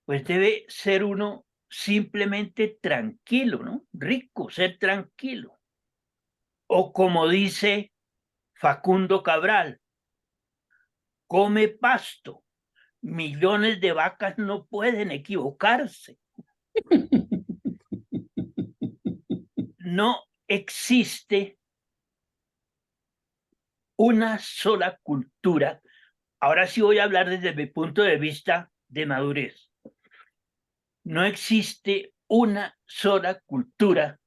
pues debe ser uno simplemente tranquilo, ¿no? Rico, ser tranquilo. O como dice Facundo Cabral, come pasto. Millones de vacas no pueden equivocarse. No existe una sola cultura. Ahora sí voy a hablar desde mi punto de vista de madurez. No existe una sola cultura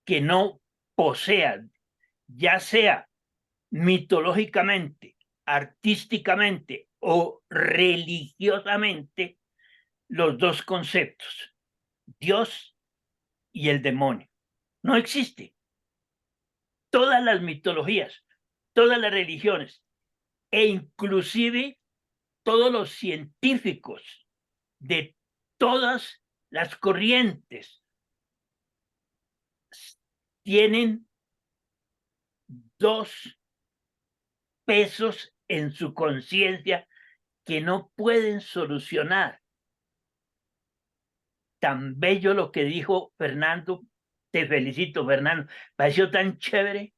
que no posea, ya sea mitológicamente, artísticamente o religiosamente, los dos conceptos, Dios y el demonio. No existe. Todas las mitologías, todas las religiones e inclusive todos los científicos de todas las corrientes tienen dos pesos en su conciencia que no pueden solucionar. Tan bello lo que dijo Fernando, te felicito, Fernando, pareció tan chévere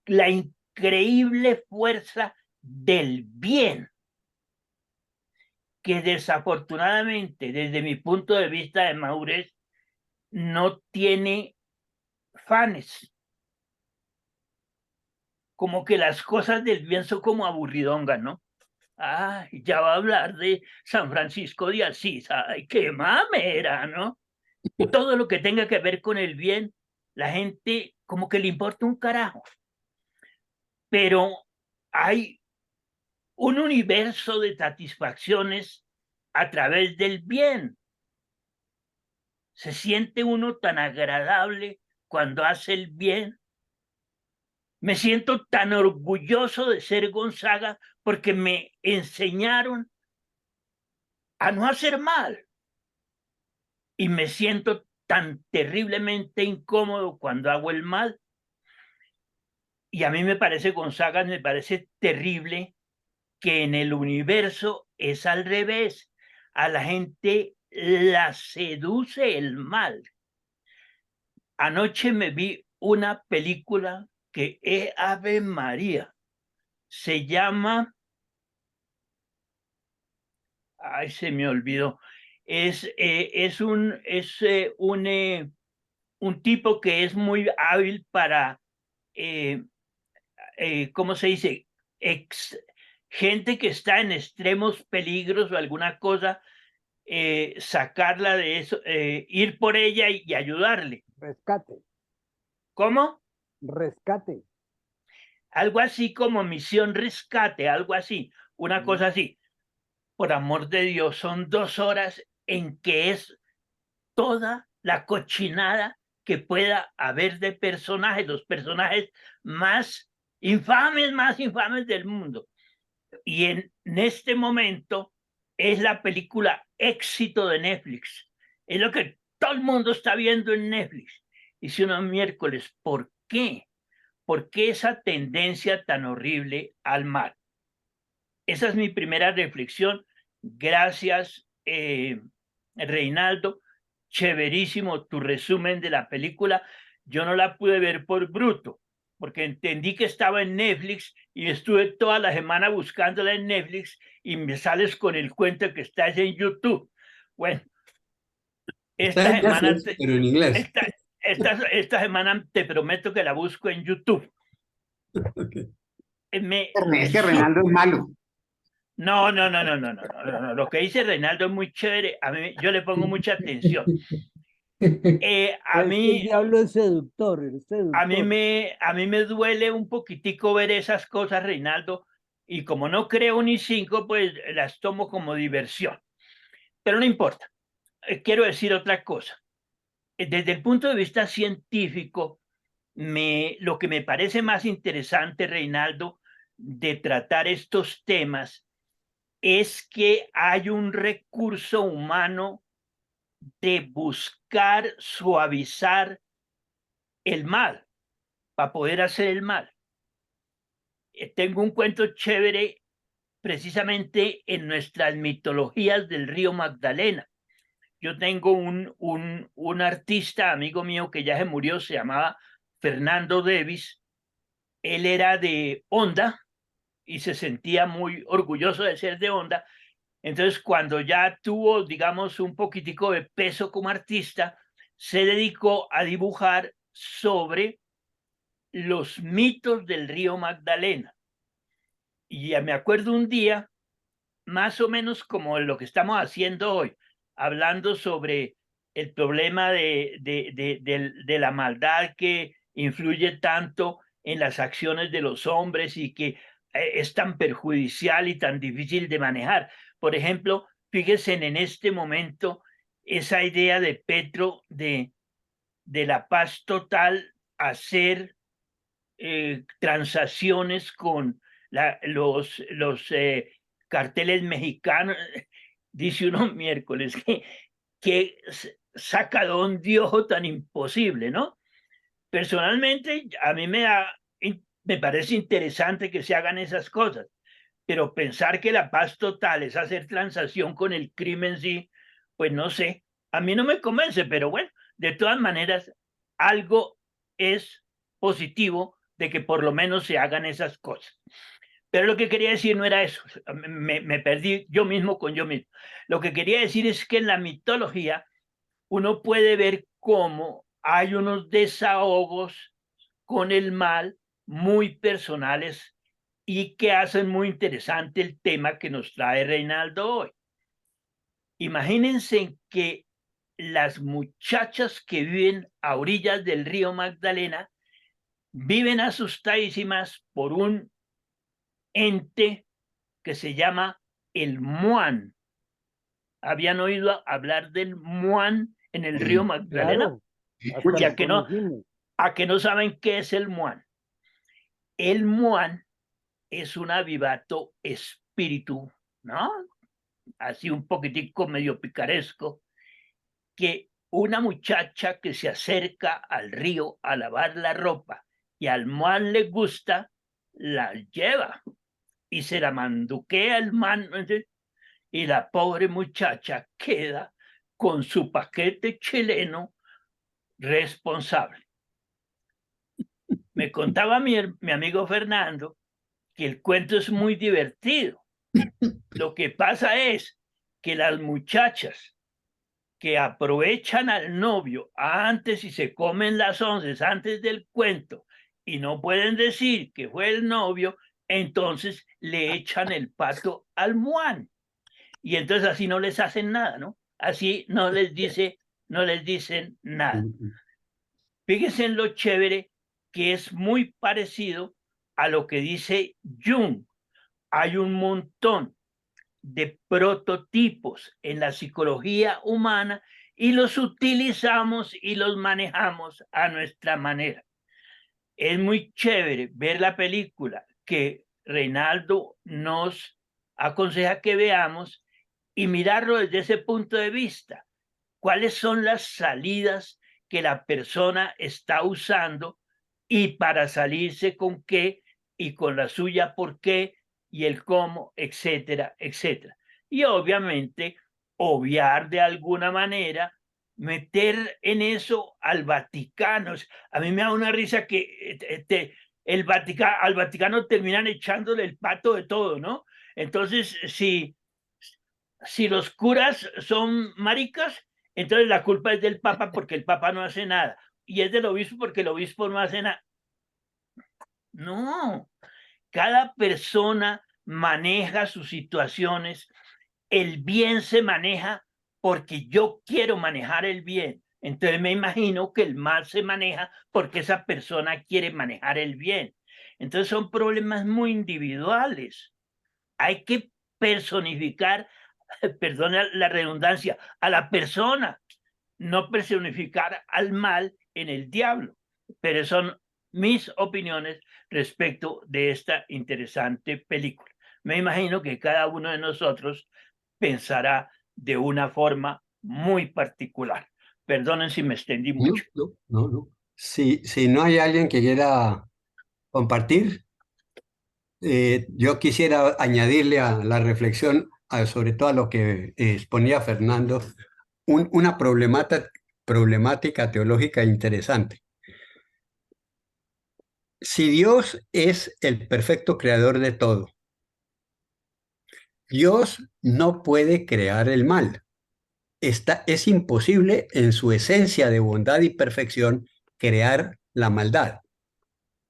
la increíble fuerza del bien, que desafortunadamente, desde mi punto de vista de madurez, no tiene fans. Como que las cosas del bien son como aburridongas, ¿no? Ay, ya va a hablar de San Francisco de Asís, ay, qué mamera, ¿no? Todo lo que tenga que ver con el bien, la gente como que le importa un carajo. Pero hay un universo de satisfacciones a través del bien. Se siente uno tan agradable cuando hace el bien. Me siento tan orgulloso de ser Gonzaga porque me enseñaron a no hacer mal. Y me siento tan terriblemente incómodo cuando hago el mal. Y a mí me parece, Gonzaga, me parece terrible que en el universo es al revés. A la gente la seduce el mal. Anoche me vi una película que es Ave María. Se llama, ay, se me olvidó. Es un tipo que es muy hábil para, ¿cómo se dice? Gente que está en extremos peligros o alguna cosa, sacarla de eso, ir por ella y ayudarle. Rescate, ¿Cómo? rescate. Algo así como Misión Rescate, algo así, una cosa así. Por amor de Dios, son 2 horas en que es toda la cochinada que pueda haber de personajes, los personajes más infames del mundo. Y en este momento es la película éxito de Netflix. Es lo que todo el mundo está viendo en Netflix. Y si uno miércoles, ¿por qué? ¿Por qué esa tendencia tan horrible al mal? Esa es mi primera reflexión. Gracias, Reinaldo. Chéverísimo tu resumen de la película. Yo no la pude ver por bruto, porque entendí que estaba en Netflix y estuve toda la semana buscándola en Netflix y me sales con el cuento que estás en YouTube. Bueno, Está esta en semana Netflix, pero en inglés. esta semana te prometo que la busco en YouTube. Ok. Es que Reinaldo es malo. No. Lo que dice Reinaldo es muy chévere. A mí, yo le pongo mucha atención. A Es que el mí, diablo es seductor, el seductor. a mí me duele un poquitico ver esas cosas, Reinaldo, y como no creo ni 5, pues las tomo como diversión. Pero no importa. Quiero decir otra cosa. Desde el punto de vista científico, lo que me parece más interesante, Reinaldo, de tratar estos temas es que hay un recurso humano de buscar suavizar el mal para poder hacer el mal. Tengo un cuento chévere precisamente en nuestras mitologías del río Magdalena. Yo tengo un artista, amigo mío, que ya se murió, se llamaba Fernando Davis. Él era de Honda y se sentía muy orgulloso de ser de Honda. Entonces, cuando ya tuvo, digamos, un poquitico de peso como artista, se dedicó a dibujar sobre los mitos del río Magdalena. Y ya me acuerdo un día, más o menos como lo que estamos haciendo hoy, hablando sobre el problema de la maldad que influye tanto en las acciones de los hombres y que es tan perjudicial y tan difícil de manejar. Por ejemplo, fíjense en este momento esa idea de Petro de la paz total, hacer transacciones con los carteles mexicanos. Dice uno miércoles que sacadón de ojo tan imposible, ¿no? Personalmente, a mí me parece interesante que se hagan esas cosas, pero pensar que la paz total es hacer transacción con el crimen, sí, pues no sé, a mí no me convence, pero bueno, de todas maneras, algo es positivo de que por lo menos se hagan esas cosas. Pero lo que quería decir no era eso, me perdí yo mismo con yo mismo. Lo que quería decir es que en la mitología uno puede ver cómo hay unos desahogos con el mal muy personales y que hacen muy interesante el tema que nos trae Reinaldo hoy. Imagínense que las muchachas que viven a orillas del río Magdalena viven asustadísimas por un ente que se llama el Muán. ¿Habían oído hablar del Muán en el río Magdalena? Claro, hasta Ya lo que no, conocimos. a que no saben qué es el Muán. El Muán es un avivato espíritu, ¿no? Así un poquitico medio picaresco, que una muchacha que se acerca al río a lavar la ropa y al man le gusta, la lleva y se la manduquea el man, y la pobre muchacha queda con su paquete chileno responsable. Me contaba mi amigo Fernando que el cuento es muy divertido. Lo que pasa es que las muchachas que aprovechan al novio antes y se comen las onces antes del cuento y no pueden decir que fue el novio, entonces le echan el pato al muán. Y entonces así no les hacen nada, ¿no? Así no les dicen nada. Fíjense en lo chévere que es muy parecido a lo que dice Jung. Hay un montón de prototipos en la psicología humana y los utilizamos y los manejamos a nuestra manera. Es muy chévere ver la película que Reinaldo nos aconseja que veamos y mirarlo desde ese punto de vista. ¿Cuáles son las salidas que la persona está usando y para salirse con qué y con la suya por qué y el cómo, etcétera, etcétera? Y obviamente obviar de alguna manera, meter en eso al Vaticano. A mí me da una risa que al Vaticano terminan echándole el pato de todo, ¿no? Entonces, si los curas son maricas, entonces la culpa es del Papa porque el Papa no hace nada. Y es del obispo porque el obispo no hace nada. No, cada persona maneja sus situaciones. El bien se maneja porque yo quiero manejar el bien. Entonces me imagino que el mal se maneja porque esa persona quiere manejar el bien. Entonces son problemas muy individuales. Hay que personificar, perdona la redundancia, a la persona, no personificar al mal en el diablo. Pero son mis opiniones respecto de esta interesante película. Me imagino que cada uno de nosotros pensará de una forma muy particular. Perdonen si me extendí mucho. No. Si no hay alguien que quiera compartir, yo quisiera añadirle a la reflexión, sobre todo a lo que exponía Fernando, una problemática teológica interesante. Si Dios es el perfecto creador de todo, Dios no puede crear el mal. Es imposible en su esencia de bondad y perfección crear la maldad.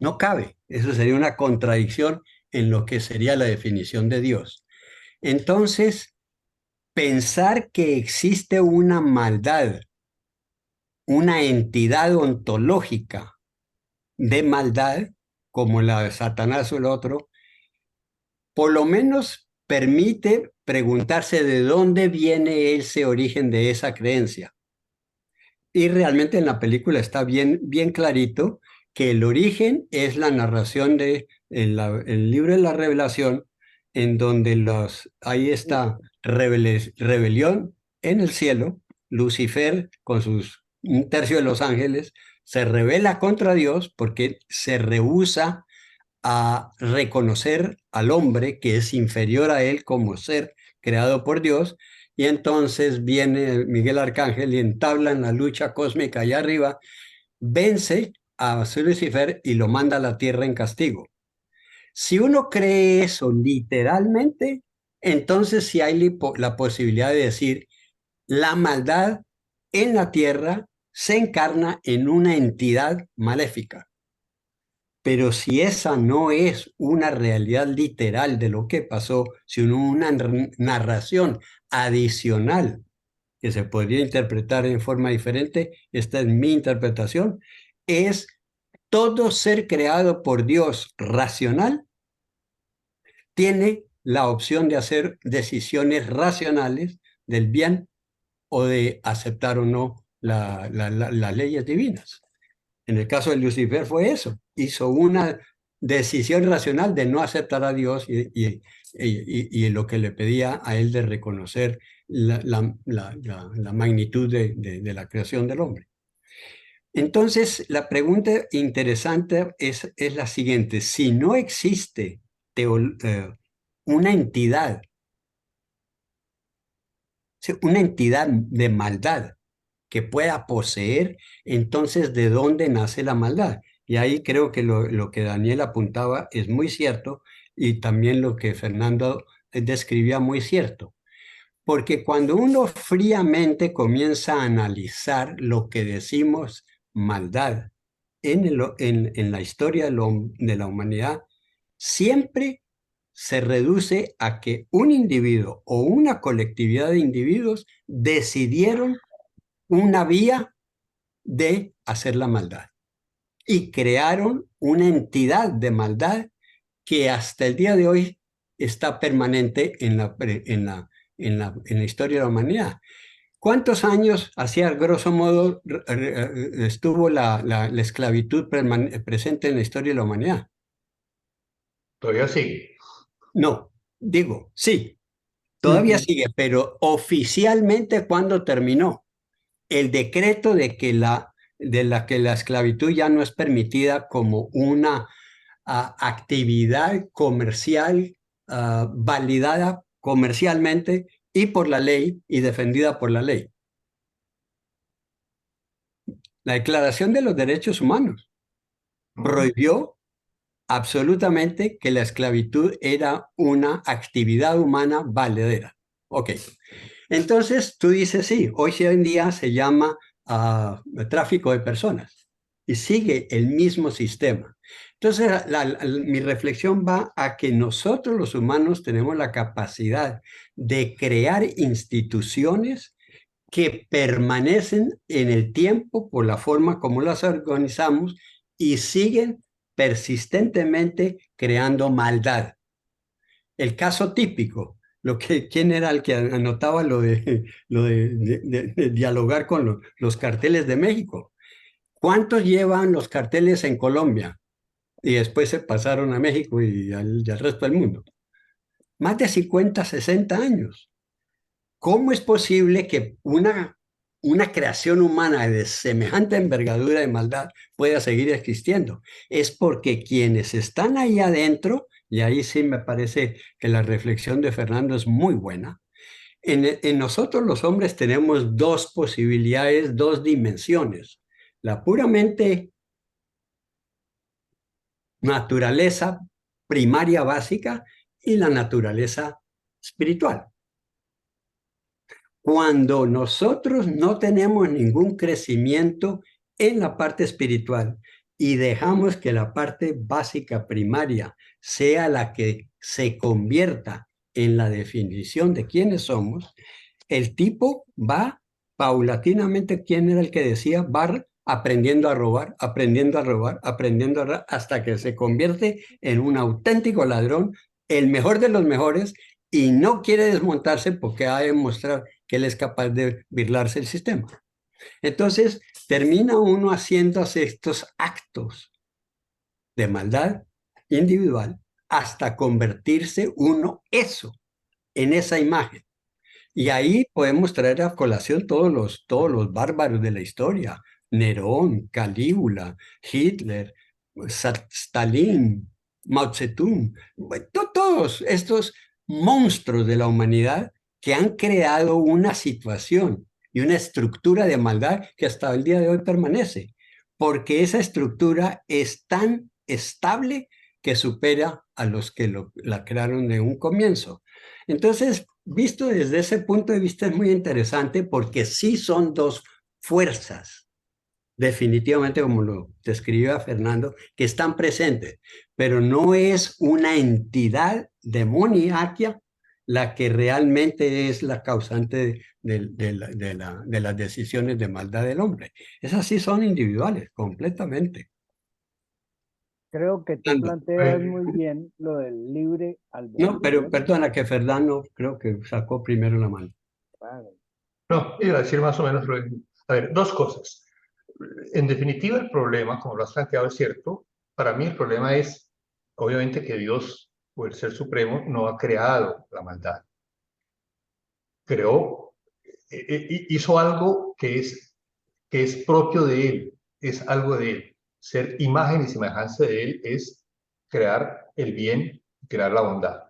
No cabe. Eso sería una contradicción en lo que sería la definición de Dios. Entonces, pensar que existe una maldad, una entidad ontológica de maldad, como la de Satanás o el otro, por lo menos permite preguntarse de dónde viene ese origen de esa creencia. Y realmente en la película está bien clarito que el origen es la narración de el libro de la Revelación, en donde hay esta rebelión en el cielo. Lucifer, con un tercio de los ángeles, se rebela contra Dios porque se rehúsa a reconocer al hombre que es inferior a él como ser creado por Dios, y entonces viene Miguel Arcángel y entabla en la lucha cósmica allá arriba, vence a Lucifer y lo manda a la tierra en castigo. Si uno cree eso literalmente, entonces sí hay la posibilidad de decir, la maldad en la tierra se encarna en una entidad maléfica. Pero si esa no es una realidad literal de lo que pasó, sino una narración adicional que se podría interpretar en forma diferente, esta es mi interpretación, es todo ser creado por Dios racional tiene la opción de hacer decisiones racionales del bien o de aceptar o no las leyes divinas. En el caso de Lucifer fue eso, hizo una decisión racional de no aceptar a Dios y lo que le pedía a él de reconocer la magnitud de la creación del hombre. Entonces, la pregunta interesante es la siguiente: si no existe una entidad de maldad que pueda poseer, entonces ¿de dónde nace la maldad? Y ahí creo que lo que Daniel apuntaba es muy cierto y también lo que Fernando describía muy cierto. Porque cuando uno fríamente comienza a analizar lo que decimos maldad en la historia de la humanidad, siempre se reduce a que un individuo o una colectividad de individuos decidieron una vía de hacer la maldad y crearon una entidad de maldad que hasta el día de hoy está permanente en la historia de la humanidad. ¿Cuántos años, hacía grosso modo, estuvo la esclavitud presente en la historia de la humanidad? Todavía sigue. No, digo, sí, todavía sigue, pero oficialmente, ¿cuándo terminó? El decreto de la esclavitud ya no es permitida como una actividad comercial validada comercialmente y por la ley y defendida por la ley. La Declaración de los Derechos Humanos prohibió absolutamente que la esclavitud era una actividad humana valedera. Ok. Entonces tú dices, sí, hoy en día se llama tráfico de personas y sigue el mismo sistema. Entonces mi reflexión va a que nosotros los humanos tenemos la capacidad de crear instituciones que permanecen en el tiempo por la forma como las organizamos y siguen persistentemente creando maldad. El caso típico, ¿quién era el que anotaba lo de dialogar con los carteles de México? ¿Cuántos llevan los carteles en Colombia? Y después se pasaron a México y al resto del mundo. Más de 50, 60 años. ¿Cómo es posible que una creación humana de semejante envergadura de maldad pueda seguir existiendo? Es porque quienes están ahí adentro, y ahí sí me parece que la reflexión de Fernando es muy buena, en nosotros los hombres tenemos dos posibilidades, dos dimensiones. La puramente naturaleza primaria básica y la naturaleza espiritual. Cuando nosotros no tenemos ningún crecimiento en la parte espiritual y dejamos que la parte básica primaria sea la que se convierta en la definición de quiénes somos, el tipo va paulatinamente, ¿quién era el que decía? Va aprendiendo a robar, aprendiendo a robar, aprendiendo a robar, hasta que se convierte en un auténtico ladrón, el mejor de los mejores, y no quiere desmontarse porque ha de demostrar que él es capaz de birlarse el sistema. Entonces, termina uno haciendo estos actos de maldad individual hasta convertirse uno en esa imagen. Y ahí podemos traer a colación todos los bárbaros de la historia. Nerón, Calígula, Hitler, Stalin, Mao Zedong, todos estos monstruos de la humanidad que han creado una situación y una estructura de maldad que hasta el día de hoy permanece, porque esa estructura es tan estable que supera a los que la crearon de un comienzo. Entonces, visto desde ese punto de vista es muy interesante porque sí son dos fuerzas, definitivamente como lo describía Fernando, que están presentes, pero no es una entidad demoníaca la que realmente es la causante de las decisiones de maldad del hombre. Esas sí son individuales, completamente. Creo que tú planteas muy bien lo del libre albedrío. No, pero perdona que Fernando creo que sacó primero la mano. Claro. No, iba a decir más o menos, a ver, dos cosas. En definitiva, el problema, como lo has planteado, es cierto. Para mí el problema es, obviamente, que Dios, o el Ser Supremo, no ha creado la maldad. Creó, hizo algo que es propio de Él, es algo de Él. Ser imagen y semejanza de Él es crear el bien, crear la bondad.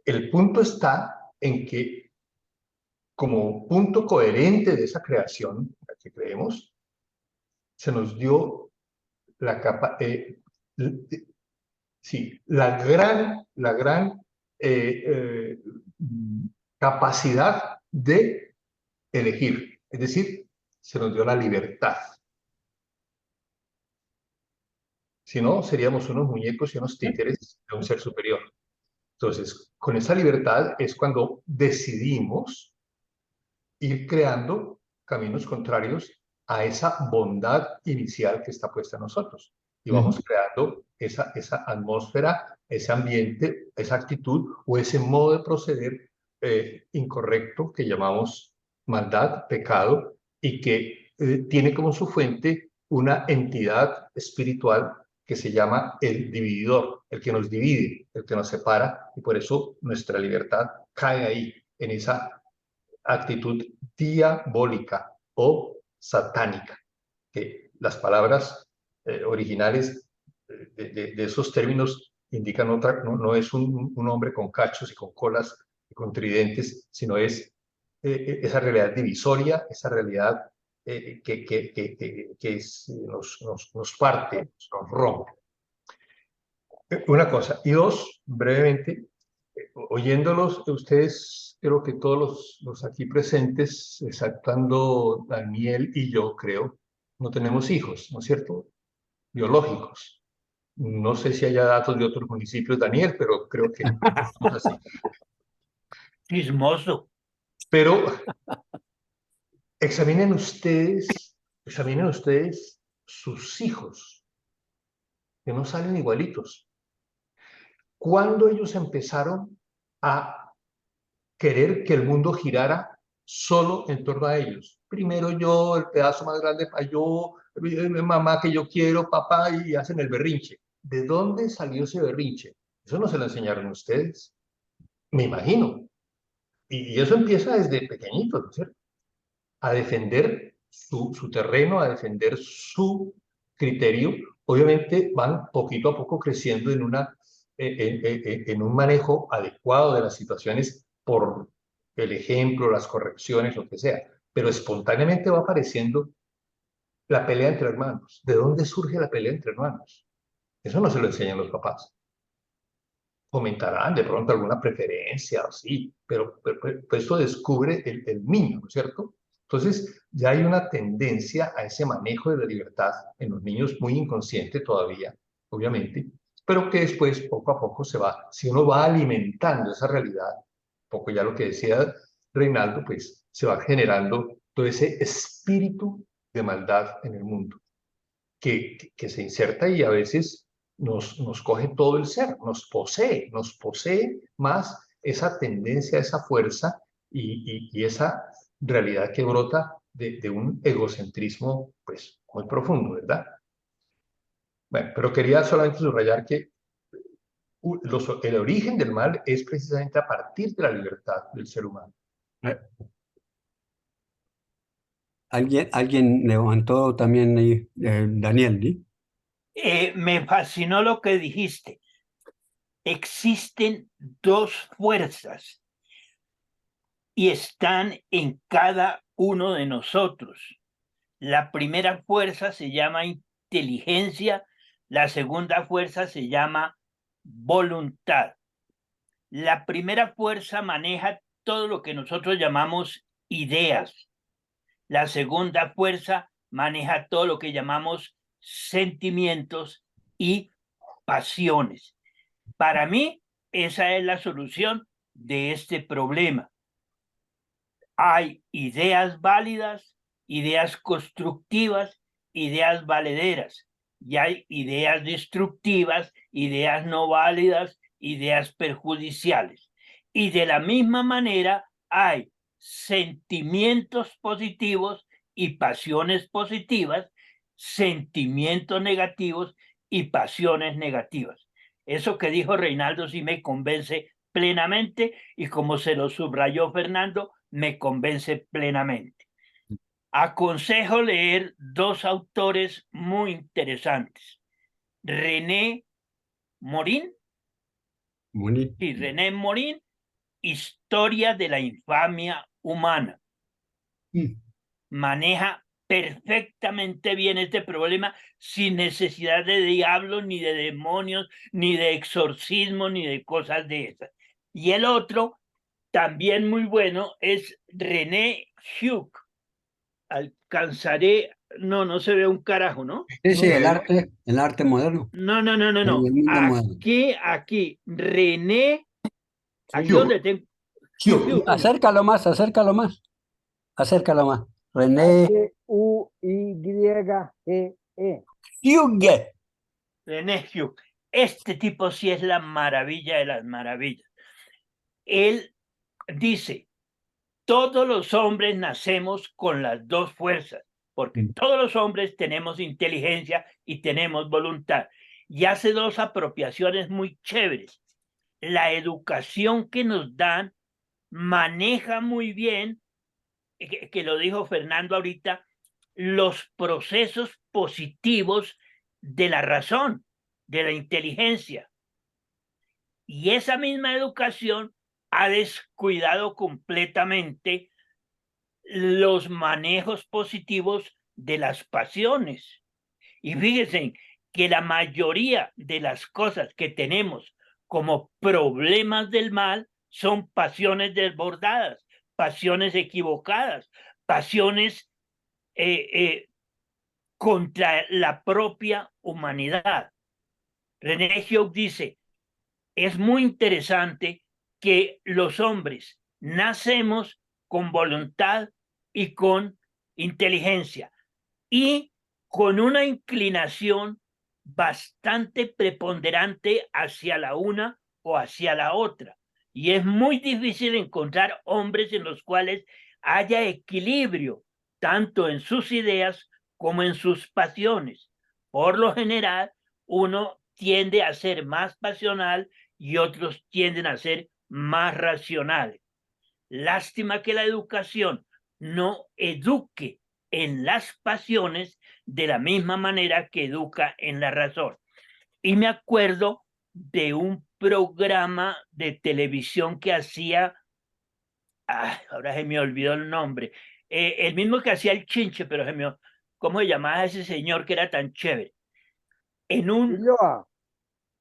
El punto está en que como punto coherente de esa creación en la que creemos, se nos dio la capa, sí, la gran capacidad de elegir. Es decir, se nos dio la libertad. Si no, seríamos unos muñecos y unos títeres de un ser superior. Entonces, con esa libertad es cuando decidimos ir creando caminos contrarios a esa bondad inicial que está puesta en nosotros. Y vamos creando esa atmósfera, ese ambiente, esa actitud o ese modo de proceder incorrecto que llamamos maldad, pecado, y que tiene como su fuente una entidad espiritual que se llama el divididor, el que nos divide, el que nos separa, y por eso nuestra libertad cae ahí, en esa actitud diabólica o satánica, que las palabras originales de esos términos indican otra, no es un hombre con cachos y con colas y con tridentes, sino es esa realidad divisoria, esa realidad que nos parte, nos rompe. Una cosa. Y dos, brevemente, oyéndolos, ustedes, creo que todos los aquí presentes, exceptando Daniel y yo, creo, no tenemos hijos, ¿no es cierto? Biológicos. No sé si haya datos de otros municipios, Daniel, pero creo que no es así. Chismoso. Pero examinen ustedes sus hijos, que no salen igualitos. ¿Cuándo ellos empezaron a querer que el mundo girara solo en torno a ellos? Primero yo, el pedazo más grande para yo, mamá que yo quiero, papá, y hacen el berrinche. ¿De dónde salió ese berrinche? Eso no se lo enseñaron ustedes, me imagino. Y eso empieza desde pequeñitos, ¿no es cierto? A defender su terreno, a defender su criterio. Obviamente van poquito a poco creciendo en un manejo adecuado de las situaciones por el ejemplo, las correcciones, lo que sea. Pero espontáneamente va apareciendo la pelea entre hermanos. ¿De dónde surge la pelea entre hermanos? Eso no se lo enseñan los papás. Fomentarán de pronto alguna preferencia, así, pero esto descubre el niño, ¿no es cierto? Entonces, ya hay una tendencia a ese manejo de la libertad en los niños muy inconsciente todavía, obviamente, pero que después, poco a poco, si uno va alimentando esa realidad, poco ya lo que decía Reinaldo, pues se va generando todo ese espíritu de maldad en el mundo, que se inserta y a veces nos coge todo el ser, nos posee más esa tendencia, esa fuerza y esa realidad que brota de un egocentrismo pues muy profundo, ¿verdad? Bueno, pero quería solamente subrayar que el origen del mal es precisamente a partir de la libertad del ser humano. Alguien levantó también ahí, Daniel, ¿sí? Me fascinó lo que dijiste. Existen dos fuerzas y están en cada uno de nosotros. La primera fuerza se llama inteligencia, la segunda fuerza se llama voluntad. La primera fuerza maneja todo lo que nosotros llamamos ideas. La segunda fuerza maneja todo lo que llamamos sentimientos y pasiones. Para mí, esa es la solución de este problema. Hay ideas válidas, ideas constructivas, ideas valederas. Y hay ideas destructivas, ideas no válidas, ideas perjudiciales. Y de la misma manera hay sentimientos positivos y pasiones positivas, sentimientos negativos y pasiones negativas. Eso que dijo Reinaldo sí me convence plenamente y como se lo subrayó Fernando, me convence plenamente. Aconsejo leer dos autores muy interesantes. René Morin. Morin. Sí, René Morin, Historia de la infamia humana. Mm. Maneja perfectamente bien este problema sin necesidad de diablos, ni de demonios, ni de exorcismo, ni de cosas de esas. Y el otro, también muy bueno, es René Hugh. Alcanzaré, no se ve un carajo, ¿no? Sí, sí, No, el arte moderno, No. el mundo moderno. Aquí, René, aquí Hugh. donde tengo, Hugh. Acércalo más, acércalo más, acércalo más. René Huyge. Hughes. René Hugh. Este tipo sí es la maravilla de las maravillas. Él dice, todos los hombres nacemos con las dos fuerzas, porque todos los hombres tenemos inteligencia y tenemos voluntad. Y hace dos apropiaciones muy chéveres. La educación que nos dan maneja muy bien, que lo dijo Fernando ahorita, los procesos positivos de la razón, de la inteligencia. Y esa misma educación ha descuidado completamente los manejos positivos de las pasiones. Y fíjense que la mayoría de las cosas que tenemos como problemas del mal son pasiones desbordadas, pasiones equivocadas, pasiones contra la propia humanidad. René Hughes dice, es muy interesante que los hombres nacemos con voluntad y con inteligencia y con una inclinación bastante preponderante hacia la una o hacia la otra. Y es muy difícil encontrar hombres en los cuales haya equilibrio, tanto en sus ideas como en sus pasiones. Por lo general, uno tiende a ser más pasional y otros tienden a ser más racionales. Lástima que la educación no eduque en las pasiones de la misma manera que educa en la razón. Y me acuerdo de un programa de televisión que hacía, ahora se me olvidó el nombre, el mismo que hacía el Chinche, pero ¿cómo se llamaba ese señor que era tan chévere? En un, Ulloa.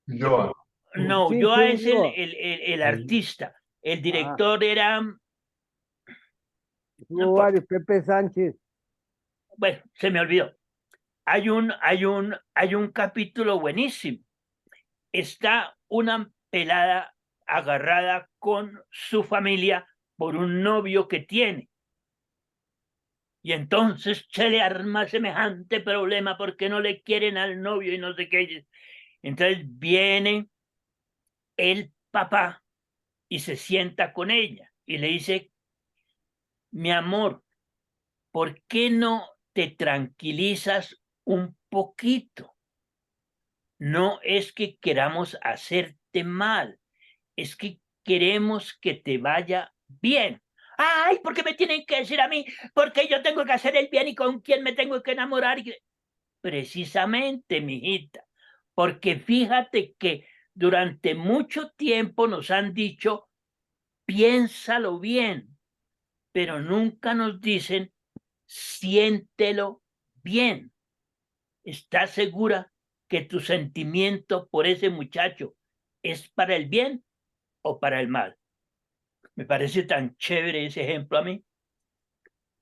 Yo, no, yo Chinche es Ulloa. el artista, el Ah, director era, no hubo importa, varios. Pepe Sánchez. bueno, se me olvidó. Hay un capítulo buenísimo. Está una pelada agarrada con su familia por un novio que tiene. Y entonces se le arma semejante problema porque no le quieren al novio y no sé qué. Entonces viene el papá y se sienta con ella y le dice, mi amor, ¿por qué no te tranquilizas un poquito? No es que queramos hacerte mal, es que queremos que te vaya bien. Ay, ¿por qué me tienen que decir a mí? Porque yo tengo que hacer el bien y con quién me tengo que enamorar. Precisamente, mijita, porque fíjate que durante mucho tiempo nos han dicho, piénsalo bien, pero nunca nos dicen, siéntelo bien. ¿Estás segura que tu sentimiento por ese muchacho es para el bien o para el mal? Me parece tan chévere ese ejemplo a mí.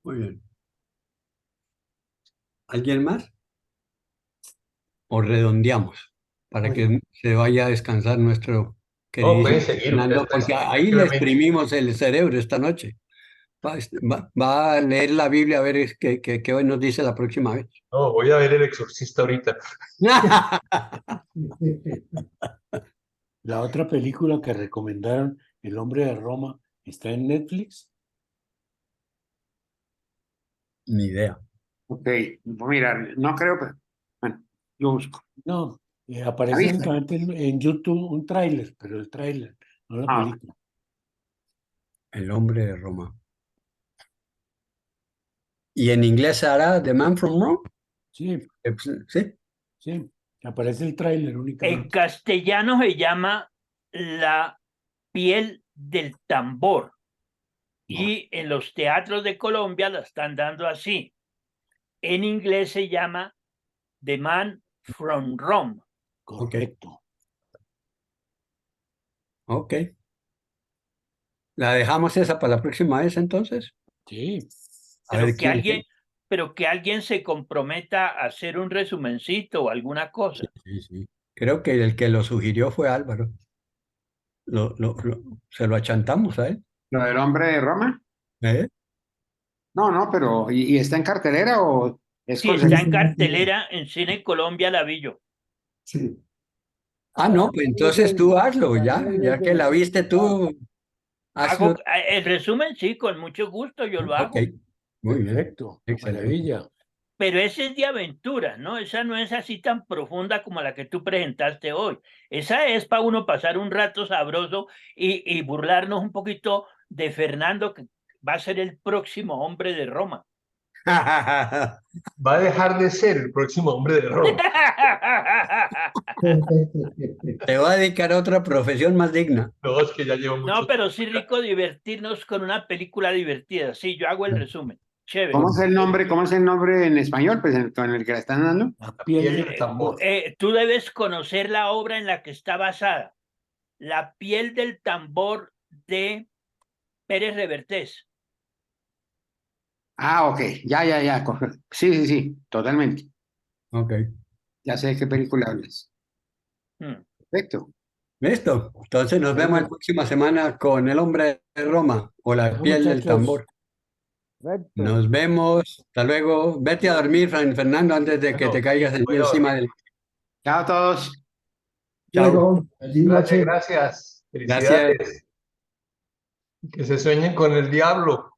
Muy bien. ¿Alguien más? ¿O redondeamos para Bueno, que se vaya a descansar nuestro no, pueden queridísimo seguir Fernando? ustedes, Porque pues, ahí le tranquilamente. exprimimos el cerebro esta noche. Va a leer la Biblia a ver qué hoy nos dice la próxima vez. No, voy a ver El Exorcista ahorita. La otra película que recomendaron, El hombre de Roma, está en Netflix. Ni idea. Ok, voy a mirar, no creo, pero bueno, yo busco. No, ¿La aparece viste? únicamente en YouTube un tráiler, pero el tráiler, no la Ah, película. El hombre de Roma. ¿Y en inglés se hará The Man from Rome? Sí, Sí. sí, aparece el tráiler En únicamente. castellano se llama La piel del tambor. Y en los teatros de Colombia la están dando así. En inglés se llama The Man from Rome. Correcto. Ok. ¿La dejamos esa para la próxima vez entonces? Sí. A Pero ver que quién. alguien, pero que alguien se comprometa a hacer un resumencito o alguna cosa. Sí, sí. Creo que el que lo sugirió fue Álvaro. Se lo achantamos a él. ¿Lo del hombre de Roma? ¿Eh? No, no, pero ¿y está en cartelera o es Sí, con está en Sí, cartelera en Cine Colombia, la vi yo. sí. Ah, no, pues entonces tú hazlo, ya que la viste tú, hazlo. El resumen, sí, con mucho gusto yo lo Ok, hago. muy bien, Perfecto. excelente. Maravilla. Pero esa es de aventura, ¿no? Esa no es así tan profunda como la que tú presentaste hoy. Esa es para uno pasar un rato sabroso y burlarnos un poquito de Fernando, que va a ser el próximo hombre de Roma. Va a dejar de ser el próximo hombre de Roma. Te va a dedicar a otra profesión más digna. No, es que ya llevo mucho No, pero tiempo sí acá. rico divertirnos con una película divertida. Sí, yo hago el resumen. Chévere. ¿Cómo es el nombre? ¿Cómo es el nombre en español? Pues con el que la están dando. La La piel piel del del tambor. Tú debes conocer la obra en la que está basada. La piel del tambor de Pérez Revertés. Ah, ok, ya, correcto. Sí, sí, sí, totalmente. Ok, Ya sé de qué película hablas. Hmm. Perfecto. listo. Entonces nos vemos la próxima semana con El hombre de Roma o La Bueno, piel del muchachos. tambor. Perfecto. Nos vemos. Hasta luego. Vete a dormir, Fernando, antes de que Bueno, te caigas voy a encima dormir. del... Chao a todos. Chao. Luego, feliz Gracias, noche. gracias. Gracias. Felicidades. Que se sueñen con el diablo.